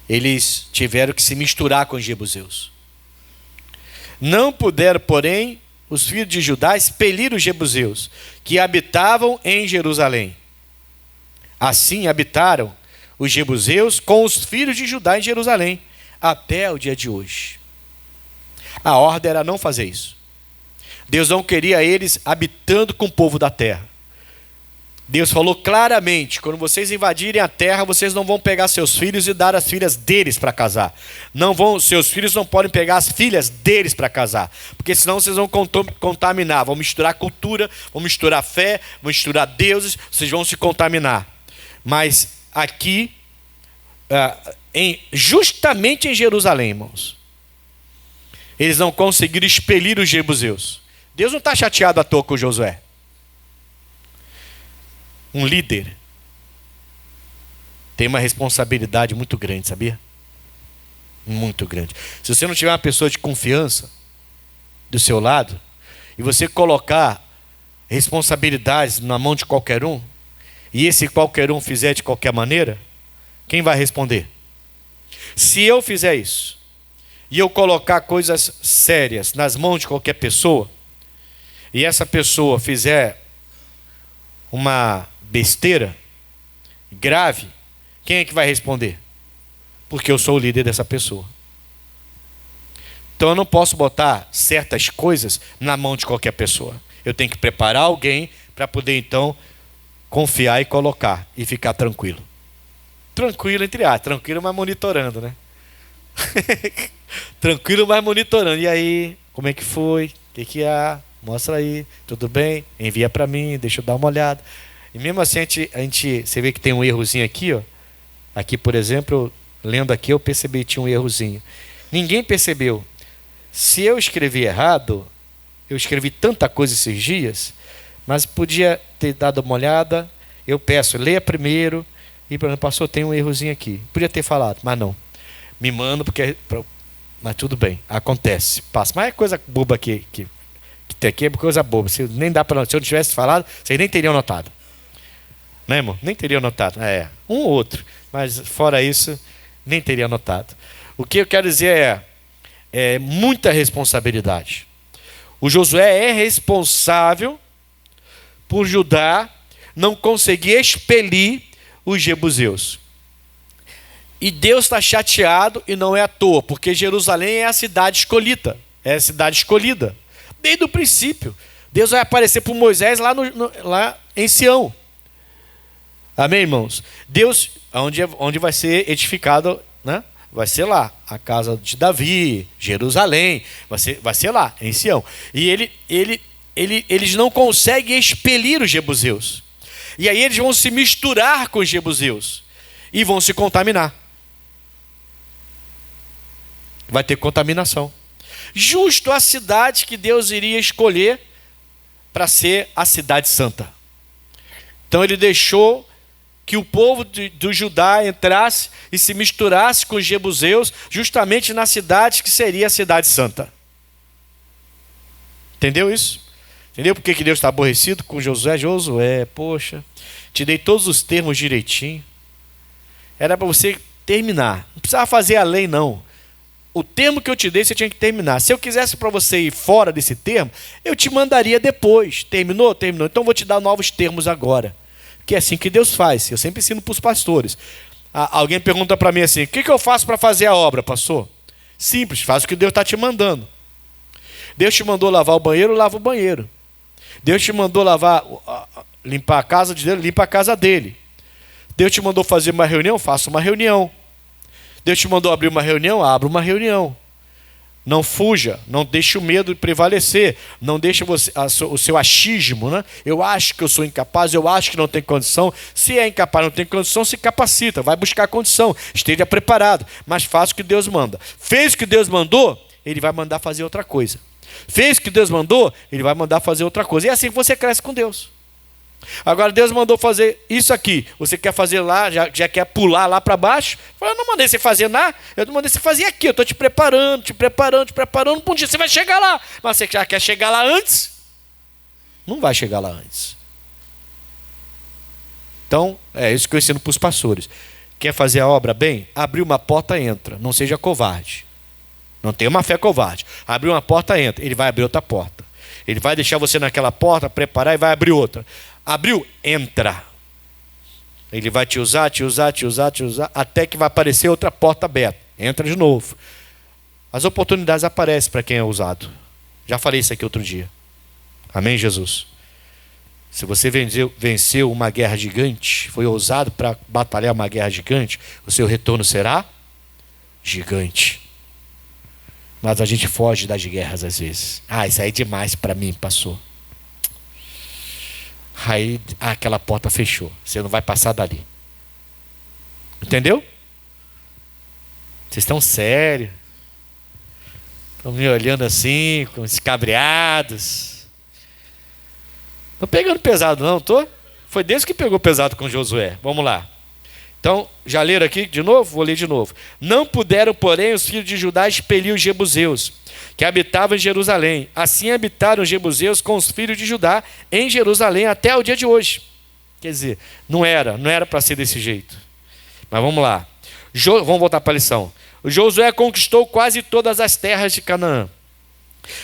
Eles tiveram que se misturar com os jebuseus. Não puderam, porém, os filhos de Judá expelir os jebuseus, que habitavam em Jerusalém. Assim habitaram os jebuseus com os filhos de Judá em Jerusalém, até o dia de hoje. A ordem era não fazer isso. Deus não queria eles habitando com o povo da terra. Deus falou claramente, quando vocês invadirem a terra, vocês não vão pegar seus filhos e dar as filhas deles para casar. Seus filhos não podem pegar as filhas deles para casar, porque senão vocês vão contaminar, vão misturar cultura, vão misturar fé, vão misturar deuses, vocês vão se contaminar. Mas aqui, justamente em Jerusalém, irmãos, eles não conseguiram expelir os jebuseus. Deus não está chateado à toa com Josué. Um líder tem uma responsabilidade muito grande, sabia? Muito grande. Se você não tiver uma pessoa de confiança do seu lado, e você colocar responsabilidades na mão de qualquer um, e esse qualquer um fizer de qualquer maneira, quem vai responder? Se eu fizer isso, e eu colocar coisas sérias nas mãos de qualquer pessoa, e essa pessoa fizer uma besteira grave, quem é que vai responder? Porque eu sou o líder dessa pessoa. Então eu não posso botar certas coisas na mão de qualquer pessoa. Eu tenho que preparar alguém para poder então confiar e colocar e ficar tranquilo. Tranquilo tranquilo, mas monitorando, né? Tranquilo, mas monitorando. E aí, como é que foi? O que há? Mostra aí, tudo bem? Envia para mim, deixa eu dar uma olhada. E mesmo assim, você vê que tem um errozinho aqui, ó. Aqui, por exemplo, lendo aqui, eu percebi que tinha um errozinho. Ninguém percebeu. Se eu escrevi errado, eu escrevi tanta coisa esses dias, mas podia ter dado uma olhada. Eu peço, leia primeiro. E, por exemplo, pastor, tem um errozinho aqui. Podia ter falado, mas não. Me mando, porque... Mas tudo bem, acontece. Passa. Mas é coisa boba que tem aqui, é coisa boba. Se eu não tivesse falado, vocês nem teriam notado. Né, irmão? Nem teriam notado. Um ou outro. Mas fora isso, nem teria notado. O que eu quero dizer é muita responsabilidade. O Josué é responsável por Judá não conseguir expelir os jebuseus. E Deus está chateado, e não é à toa, porque Jerusalém é a cidade escolhida. É a cidade escolhida. desde o princípio. Deus vai aparecer para Moisés lá em Sião. Amém, irmãos? Deus, onde vai ser edificado, né? Vai ser lá, a casa de Davi, Jerusalém, vai ser lá, em Sião. E eles não conseguem expelir os jebuseus. E aí eles vão se misturar com os jebuseus e vão se contaminar. Vai ter contaminação. Justo a cidade que Deus iria escolher para ser a cidade santa. Então ele deixou que o povo do Judá entrasse e se misturasse com os jebuseus, justamente na cidade que seria a cidade santa. Entendeu isso? Entendeu por que Deus está aborrecido com Josué? Josué, poxa, te dei todos os termos direitinho. Era para você terminar. Não precisava fazer a lei, não. O termo que eu te dei, você tinha que terminar. Se eu quisesse para você ir fora desse termo, eu te mandaria depois. Terminou? Terminou. Então vou te dar novos termos agora. Que é assim que Deus faz. Eu sempre ensino para os pastores. Alguém pergunta para mim assim, o que eu faço para fazer a obra, pastor? Simples, faz o que Deus está te mandando. Deus te mandou lavar o banheiro, lava o banheiro. Deus te mandou limpar a casa dele, limpa a casa dele. Deus te mandou fazer uma reunião, faça uma reunião. Deus te mandou abrir uma reunião, abra uma reunião. Não fuja, não deixe o medo prevalecer, não deixe o seu achismo, né? Eu acho que eu sou incapaz, eu acho que não tenho condição. Se é incapaz, não tem condição, se capacita, vai buscar condição, esteja preparado, mas faça o que Deus manda. Fez o que Deus mandou, Ele vai mandar fazer outra coisa. Fez o que Deus mandou, Ele vai mandar fazer outra coisa. E é assim que você cresce com Deus. Agora Deus mandou fazer isso aqui, você quer fazer lá, já quer pular lá para baixo? Eu não mandei você fazer nada, eu não mandei você fazer aqui, eu estou te preparando, para um dia você vai chegar lá, mas você já quer chegar lá antes? Não vai chegar lá antes. Então, é isso que eu ensino para os pastores. Quer fazer a obra bem? Abriu uma porta, entra, não seja covarde. Não tenha uma fé covarde. Abriu uma porta, entra, Ele vai abrir outra porta. Ele vai deixar você naquela porta, preparar e vai abrir outra. Abriu, entra. Ele vai te usar, até que vai aparecer outra porta aberta. Entra de novo. As oportunidades aparecem para quem é ousado. Já falei isso aqui outro dia. Amém, Jesus? Se você venceu uma guerra gigante, foi ousado para batalhar uma guerra gigante, o seu retorno será gigante. Mas a gente foge das guerras às vezes. Isso aí é demais para mim, pastor. Aí aquela porta fechou. Você não vai passar dali. Entendeu? Vocês estão sérios. Estão me olhando assim, com escabreados. Não pegando pesado não, tô? Foi Deus que pegou pesado com Josué. Vamos lá. Então, já leram aqui de novo? Vou ler de novo. Não puderam, porém, os filhos de Judá expelir os jebuseus, que habitavam em Jerusalém. Assim habitaram os jebuseus com os filhos de Judá em Jerusalém até o dia de hoje. Quer dizer, não era para ser desse jeito. Mas vamos lá. Vamos voltar para a lição. Josué conquistou quase todas as terras de Canaã,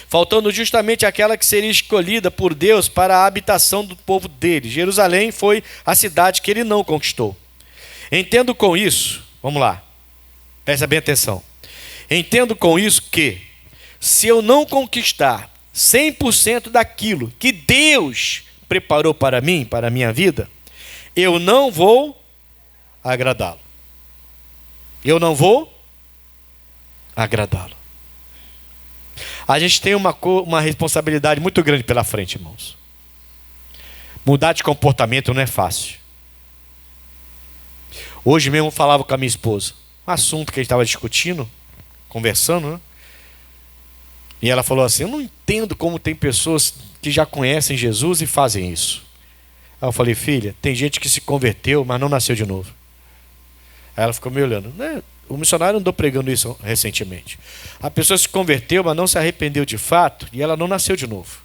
faltando justamente aquela que seria escolhida por Deus para a habitação do povo dele. Jerusalém foi a cidade que ele não conquistou. Entendo com isso, vamos lá, presta bem atenção. Entendo com isso que, se eu não conquistar 100% daquilo que Deus preparou para mim, para a minha vida, eu não vou agradá-lo. Eu não vou agradá-lo. A gente tem uma responsabilidade muito grande pela frente, irmãos. Mudar de comportamento não é fácil. Hoje mesmo eu falava com a minha esposa, um assunto que a gente estava discutindo, conversando, né? E ela falou assim, eu não entendo como tem pessoas que já conhecem Jesus e fazem isso. Aí eu falei, filha, tem gente que se converteu, mas não nasceu de novo. Aí ela ficou me olhando, né? O missionário andou pregando isso recentemente. A pessoa se converteu, mas não se arrependeu de fato, e ela não nasceu de novo.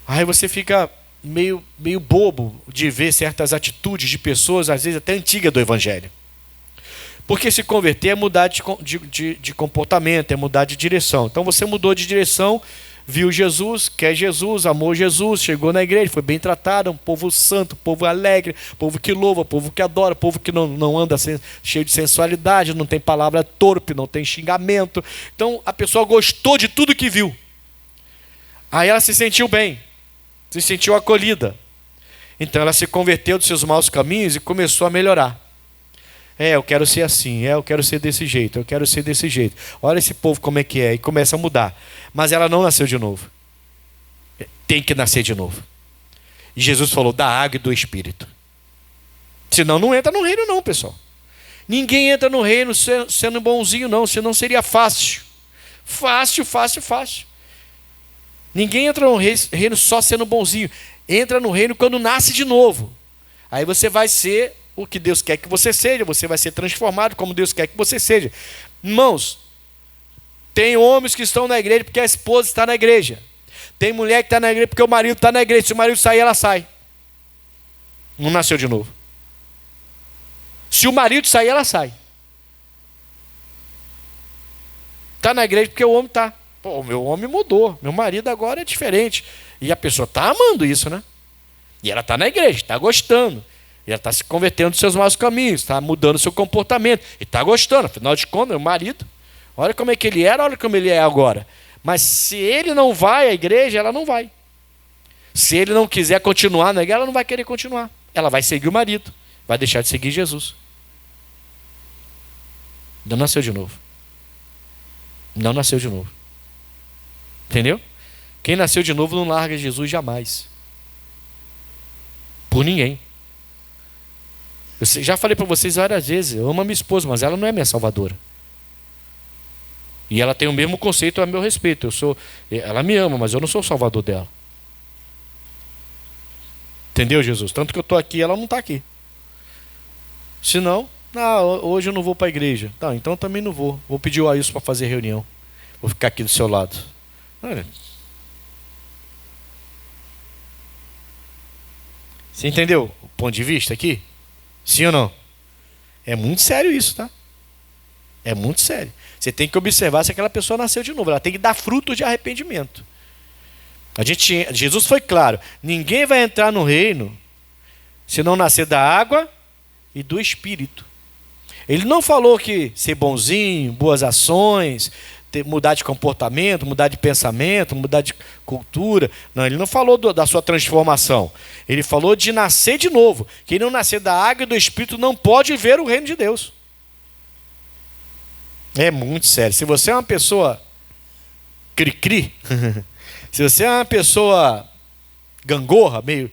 Aí você fica meio bobo de ver certas atitudes de pessoas, às vezes até antigas do evangelho. Porque se converter é mudar de comportamento, é mudar de direção. Então você mudou de direção, viu Jesus, quer Jesus, amou Jesus, chegou na igreja, foi bem tratado, um povo santo, um povo alegre, um povo que louva, um povo que adora, um povo que não anda cheio de sensualidade, não tem palavra torpe, não tem xingamento. Então a pessoa gostou de tudo que viu. Aí ela se sentiu bem, se sentiu acolhida. Então ela se converteu dos seus maus caminhos e começou a melhorar. Eu quero ser assim, eu quero ser desse jeito, eu quero ser desse jeito. Olha esse povo como é que é, e começa a mudar. Mas ela não nasceu de novo. Tem que nascer de novo. E Jesus falou da água e do Espírito. Senão não entra no reino não, pessoal. Ninguém entra no reino sendo bonzinho não, senão seria fácil. Fácil. Ninguém entra no reino só sendo bonzinho. Entra no reino quando nasce de novo. Aí você vai ser o que Deus quer que você seja. Você vai ser transformado como Deus quer que você seja. Irmãos, tem homens que estão na igreja porque a esposa está na igreja. Tem mulher que está na igreja porque o marido está na igreja. Se o marido sair, ela sai. Não nasceu de novo. Se o marido sair, ela sai. Está na igreja porque o homem está. Pô, o meu homem mudou. Meu marido agora é diferente. E a pessoa está amando isso, né? E ela está na igreja, está gostando. E ela está se convertendo dos seus maus caminhos, está mudando o seu comportamento. E está gostando. Afinal de contas, meu marido. Olha como é que ele era, olha como ele é agora. Mas se ele não vai à igreja, ela não vai. Se ele não quiser continuar na igreja, ela não vai querer continuar. Ela vai seguir o marido. Vai deixar de seguir Jesus. Não nasceu de novo. Não nasceu de novo. Entendeu? Quem nasceu de novo não larga Jesus jamais. Por ninguém. Eu já falei para vocês várias vezes, eu amo a minha esposa, mas ela não é minha salvadora. E ela tem o mesmo conceito a meu respeito. Ela me ama, mas eu não sou o salvador dela. Entendeu, Jesus? Tanto que eu estou aqui, ela não está aqui. Senão, hoje eu não vou para a igreja. Tá, então eu também não vou. Vou pedir o Ailson para fazer reunião. Vou ficar aqui do seu lado. Olha. Você entendeu o ponto de vista aqui? Sim ou não? É muito sério isso, tá? É muito sério. Você tem que observar se aquela pessoa nasceu de novo. Ela tem que dar fruto de arrependimento. Jesus foi claro. Ninguém vai entrar no reino se não nascer da água e do Espírito. Ele não falou que ser bonzinho, boas ações, mudar de comportamento, mudar de pensamento, mudar de cultura. Não, ele não falou da sua transformação. Ele falou de nascer de novo. Quem não nascer da água e do Espírito não pode ver o reino de Deus. É muito sério. Se você é uma pessoa cri-cri, se você é uma pessoa gangorra, meio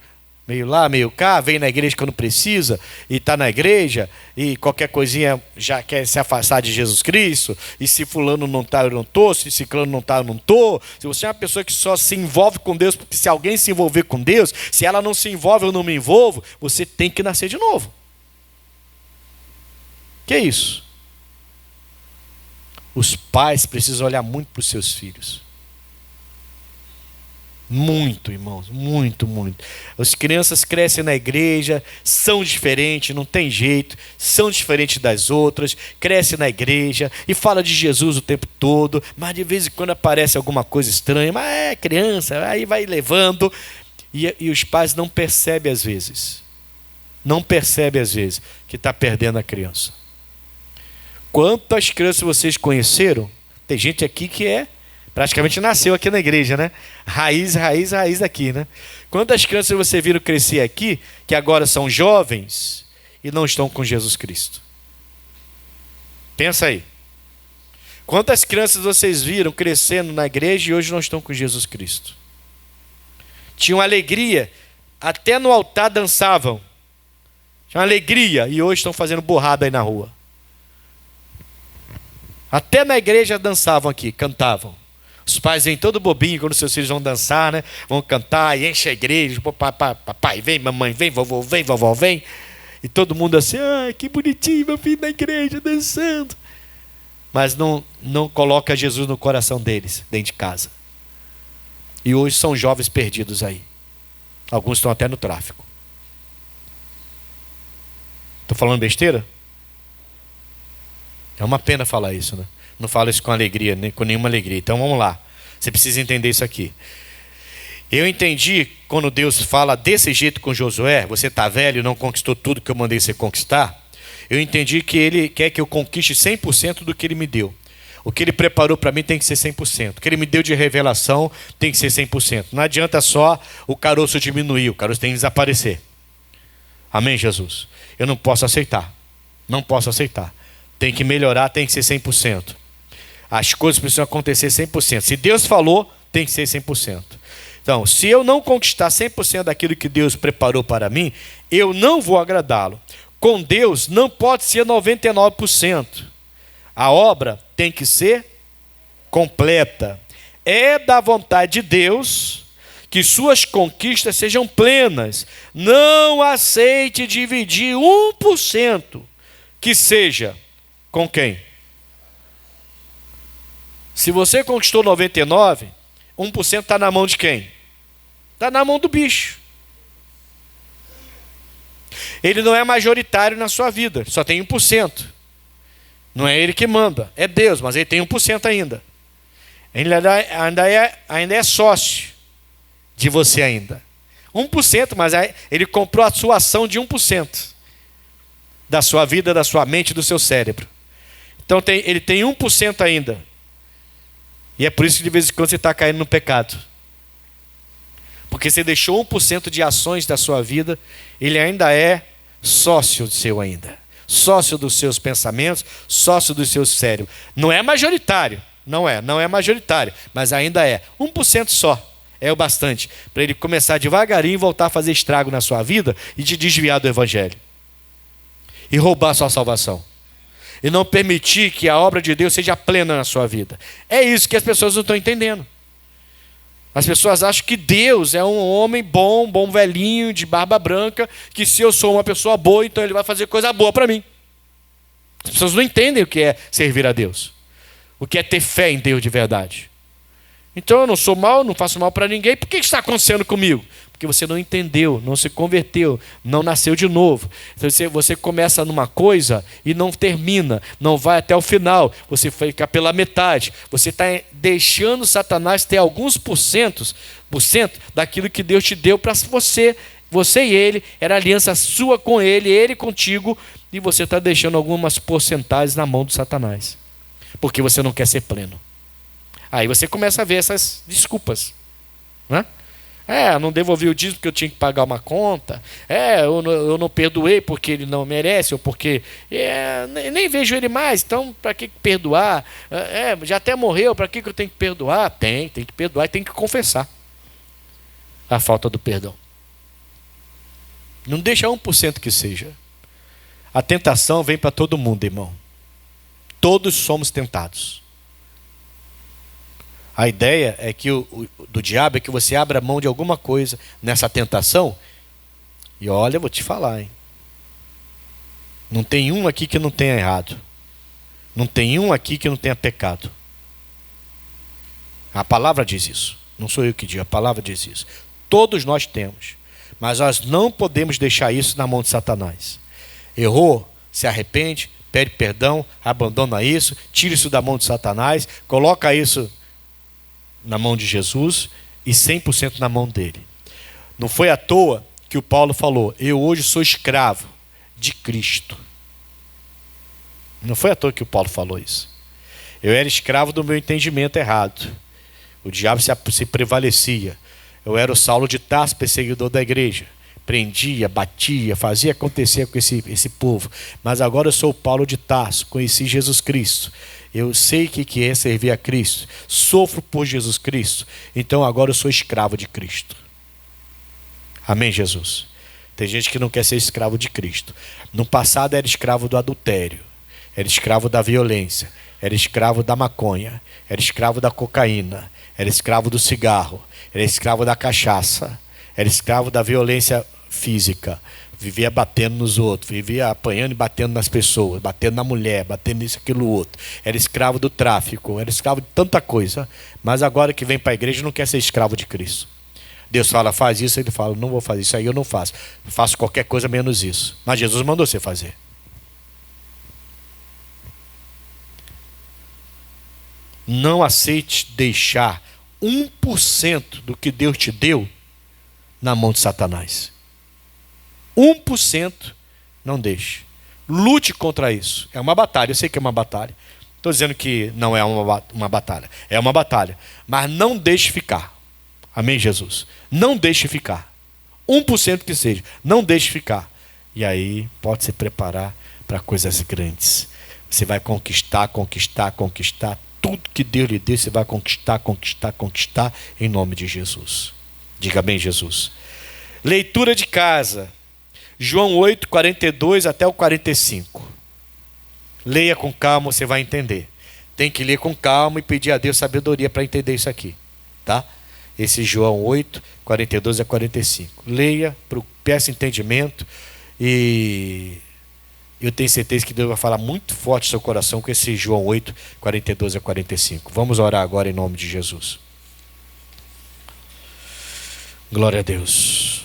lá, meio cá, vem na igreja quando precisa, e está na igreja, e qualquer coisinha já quer se afastar de Jesus Cristo, e se fulano não está, eu não estou, se ciclano não está, eu não estou. Se você é uma pessoa que só se envolve com Deus, porque se alguém se envolver com Deus, se ela não se envolve, eu não me envolvo, você tem que nascer de novo. Que isso? Os pais precisam olhar muito para os seus filhos. Muito, irmãos, muito. As crianças crescem na igreja, são diferentes, não tem jeito, são diferentes das outras, crescem na igreja e fala de Jesus o tempo todo, mas de vez em quando aparece alguma coisa estranha, mas é criança, aí vai levando, e os pais não percebem às vezes, que está perdendo a criança. Quantas crianças vocês conheceram? Tem gente aqui que praticamente nasceu aqui na igreja, né? Raiz daqui, né? Quantas crianças você viram crescer aqui, que agora são jovens e não estão com Jesus Cristo? Pensa aí. Quantas crianças vocês viram crescendo na igreja e hoje não estão com Jesus Cristo? Tinham alegria, até no altar dançavam. Tinham alegria e hoje estão fazendo borrada aí na rua. Até na igreja dançavam aqui, cantavam. Os pais vêm todo bobinho quando seus filhos vão dançar, né? Vão cantar e enche a igreja. Papai vem, mamãe vem, vovó vem. E todo mundo assim, que bonitinho meu filho na igreja dançando. Mas não coloca Jesus no coração deles, dentro de casa. E hoje são jovens perdidos aí. Alguns estão até no tráfico. Estou falando besteira? É uma pena falar isso, né? Não falo isso com alegria, nem com nenhuma alegria. Então vamos lá. Você precisa entender isso aqui. Eu entendi quando Deus fala desse jeito com Josué, você está velho e não conquistou tudo que eu mandei você conquistar. Eu entendi que Ele quer que eu conquiste 100% do que Ele me deu. O que Ele preparou para mim tem que ser 100%. O que Ele me deu de revelação tem que ser 100%. Não adianta só o caroço diminuir, o caroço tem que desaparecer. Amém, Jesus? Eu não posso aceitar. Não posso aceitar. Tem que melhorar, tem que ser 100%. As coisas precisam acontecer 100%. Se Deus falou, tem que ser 100%. Então, se eu não conquistar 100% daquilo que Deus preparou para mim, eu não vou agradá-lo. Com Deus não pode ser 99%. A obra tem que ser completa. É da vontade de Deus que suas conquistas sejam plenas. Não aceite dividir 1%, que seja com quem? Se você conquistou 99%, 1% está na mão de quem? Está na mão do bicho. Ele não é majoritário na sua vida, só tem 1%. Não é ele que manda, é Deus, mas ele tem 1% ainda. Ele ainda é sócio de você ainda. 1%, mas ele comprou a sua ação de 1% da sua vida, da sua mente, do seu cérebro. Então ele tem 1% ainda. E é por isso que de vez em quando você está caindo no pecado. Porque você deixou 1% de ações da sua vida, ele ainda é sócio seu ainda. Sócio dos seus pensamentos, sócio do seu cérebro. Não é majoritário, não é majoritário, mas ainda é. 1% só é o bastante para ele começar devagarinho voltar a fazer estrago na sua vida e te desviar do evangelho. E roubar a sua salvação. E não permitir que a obra de Deus seja plena na sua vida. É isso que as pessoas não estão entendendo. As pessoas acham que Deus é um homem bom velhinho, de barba branca, que se eu sou uma pessoa boa, então ele vai fazer coisa boa para mim. As pessoas não entendem o que é servir a Deus. O que é ter fé em Deus de verdade. Então eu não sou mal, não faço mal para ninguém. Por que está acontecendo comigo? Porque você não entendeu, não se converteu, não nasceu de novo. Então você começa numa coisa e não termina, não vai até o final. Você fica pela metade. Você está deixando Satanás ter alguns por cento daquilo que Deus te deu para você. Você e ele, era aliança sua com ele contigo, e você está deixando algumas porcentagens na mão do Satanás. Porque você não quer ser pleno. Aí você começa a ver essas desculpas, né? Não devolvi o dízimo porque eu tinha que pagar uma conta. Eu não perdoei porque ele não merece, ou porque nem vejo ele mais, então para que perdoar? Já até morreu, para que eu tenho que perdoar? Tem que perdoar e tem que confessar a falta do perdão. Não deixa 1% que seja. A tentação vem para todo mundo, irmão. Todos somos tentados. A ideia é que do diabo é que você abra mão de alguma coisa nessa tentação. E olha, eu vou te falar, hein? Não tem um aqui que não tenha errado. Não tem um aqui que não tenha pecado. A palavra diz isso. Não sou eu que digo, a palavra diz isso. Todos nós temos. Mas nós não podemos deixar isso na mão de Satanás. Errou, se arrepende, pede perdão, abandona isso, tira isso da mão de Satanás, coloca isso na mão de Jesus e 100% na mão dele. Não foi à toa que o Paulo falou: eu hoje sou escravo de Cristo. Não foi à toa que o Paulo falou isso. Eu era escravo do meu entendimento errado. O diabo se prevalecia. Eu era o Saulo de Tarso, perseguidor da igreja. Prendia, batia, fazia acontecer com esse povo. Mas agora eu sou o Paulo de Tarso, conheci Jesus Cristo. Eu sei o que é servir a Cristo. Sofro por Jesus Cristo. Então agora eu sou escravo de Cristo. Amém, Jesus? Tem gente que não quer ser escravo de Cristo. No passado era escravo do adultério. Era escravo da violência. Era escravo da maconha. Era escravo da cocaína. Era escravo do cigarro. Era escravo da cachaça. Era escravo da violência física. Vivia batendo nos outros, vivia apanhando e batendo nas pessoas, batendo na mulher, batendo nisso, aquilo, outro. Era escravo do tráfico, era escravo de tanta coisa. Mas agora que vem para a igreja não quer ser escravo de Cristo. Deus fala, faz isso, ele fala, não vou fazer isso aí, eu não faço. Faço qualquer coisa menos isso. Mas Jesus mandou você fazer. Não aceite deixar 1% do que Deus te deu na mão de Satanás. 1% não deixe. Lute contra isso. É uma batalha, eu sei que é uma batalha. Estou dizendo que não é uma batalha. É uma batalha. Mas não deixe ficar. Amém, Jesus? Não deixe ficar. 1% que seja. Não deixe ficar. E aí pode se preparar para coisas grandes. Você vai conquistar, conquistar, conquistar. Tudo que Deus lhe deu, você vai conquistar, conquistar, conquistar. Em nome de Jesus. Diga bem, Jesus. Leitura de casa. João 8, 42 até o 45. Leia com calma, você vai entender. Tem que ler com calma e pedir a Deus sabedoria para entender isso aqui. Tá? Esse João 8, 42 a 45. Leia, peça entendimento. E eu tenho certeza que Deus vai falar muito forte no seu coração com esse João 8, 42 a 45. Vamos orar agora em nome de Jesus. Glória a Deus.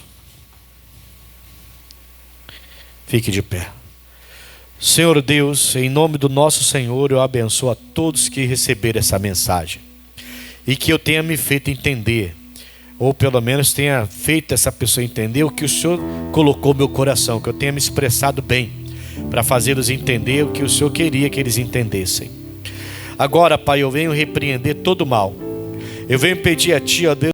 Fique de pé. Senhor Deus, em nome do nosso Senhor, eu abençoo a todos que receberam essa mensagem. E que eu tenha me feito entender, ou pelo menos tenha feito essa pessoa entender o que o Senhor colocou no meu coração, que eu tenha me expressado bem, para fazê-los entender o que o Senhor queria que eles entendessem. Agora, Pai, eu venho repreender todo o mal. Eu venho pedir a Ti, ó Deus,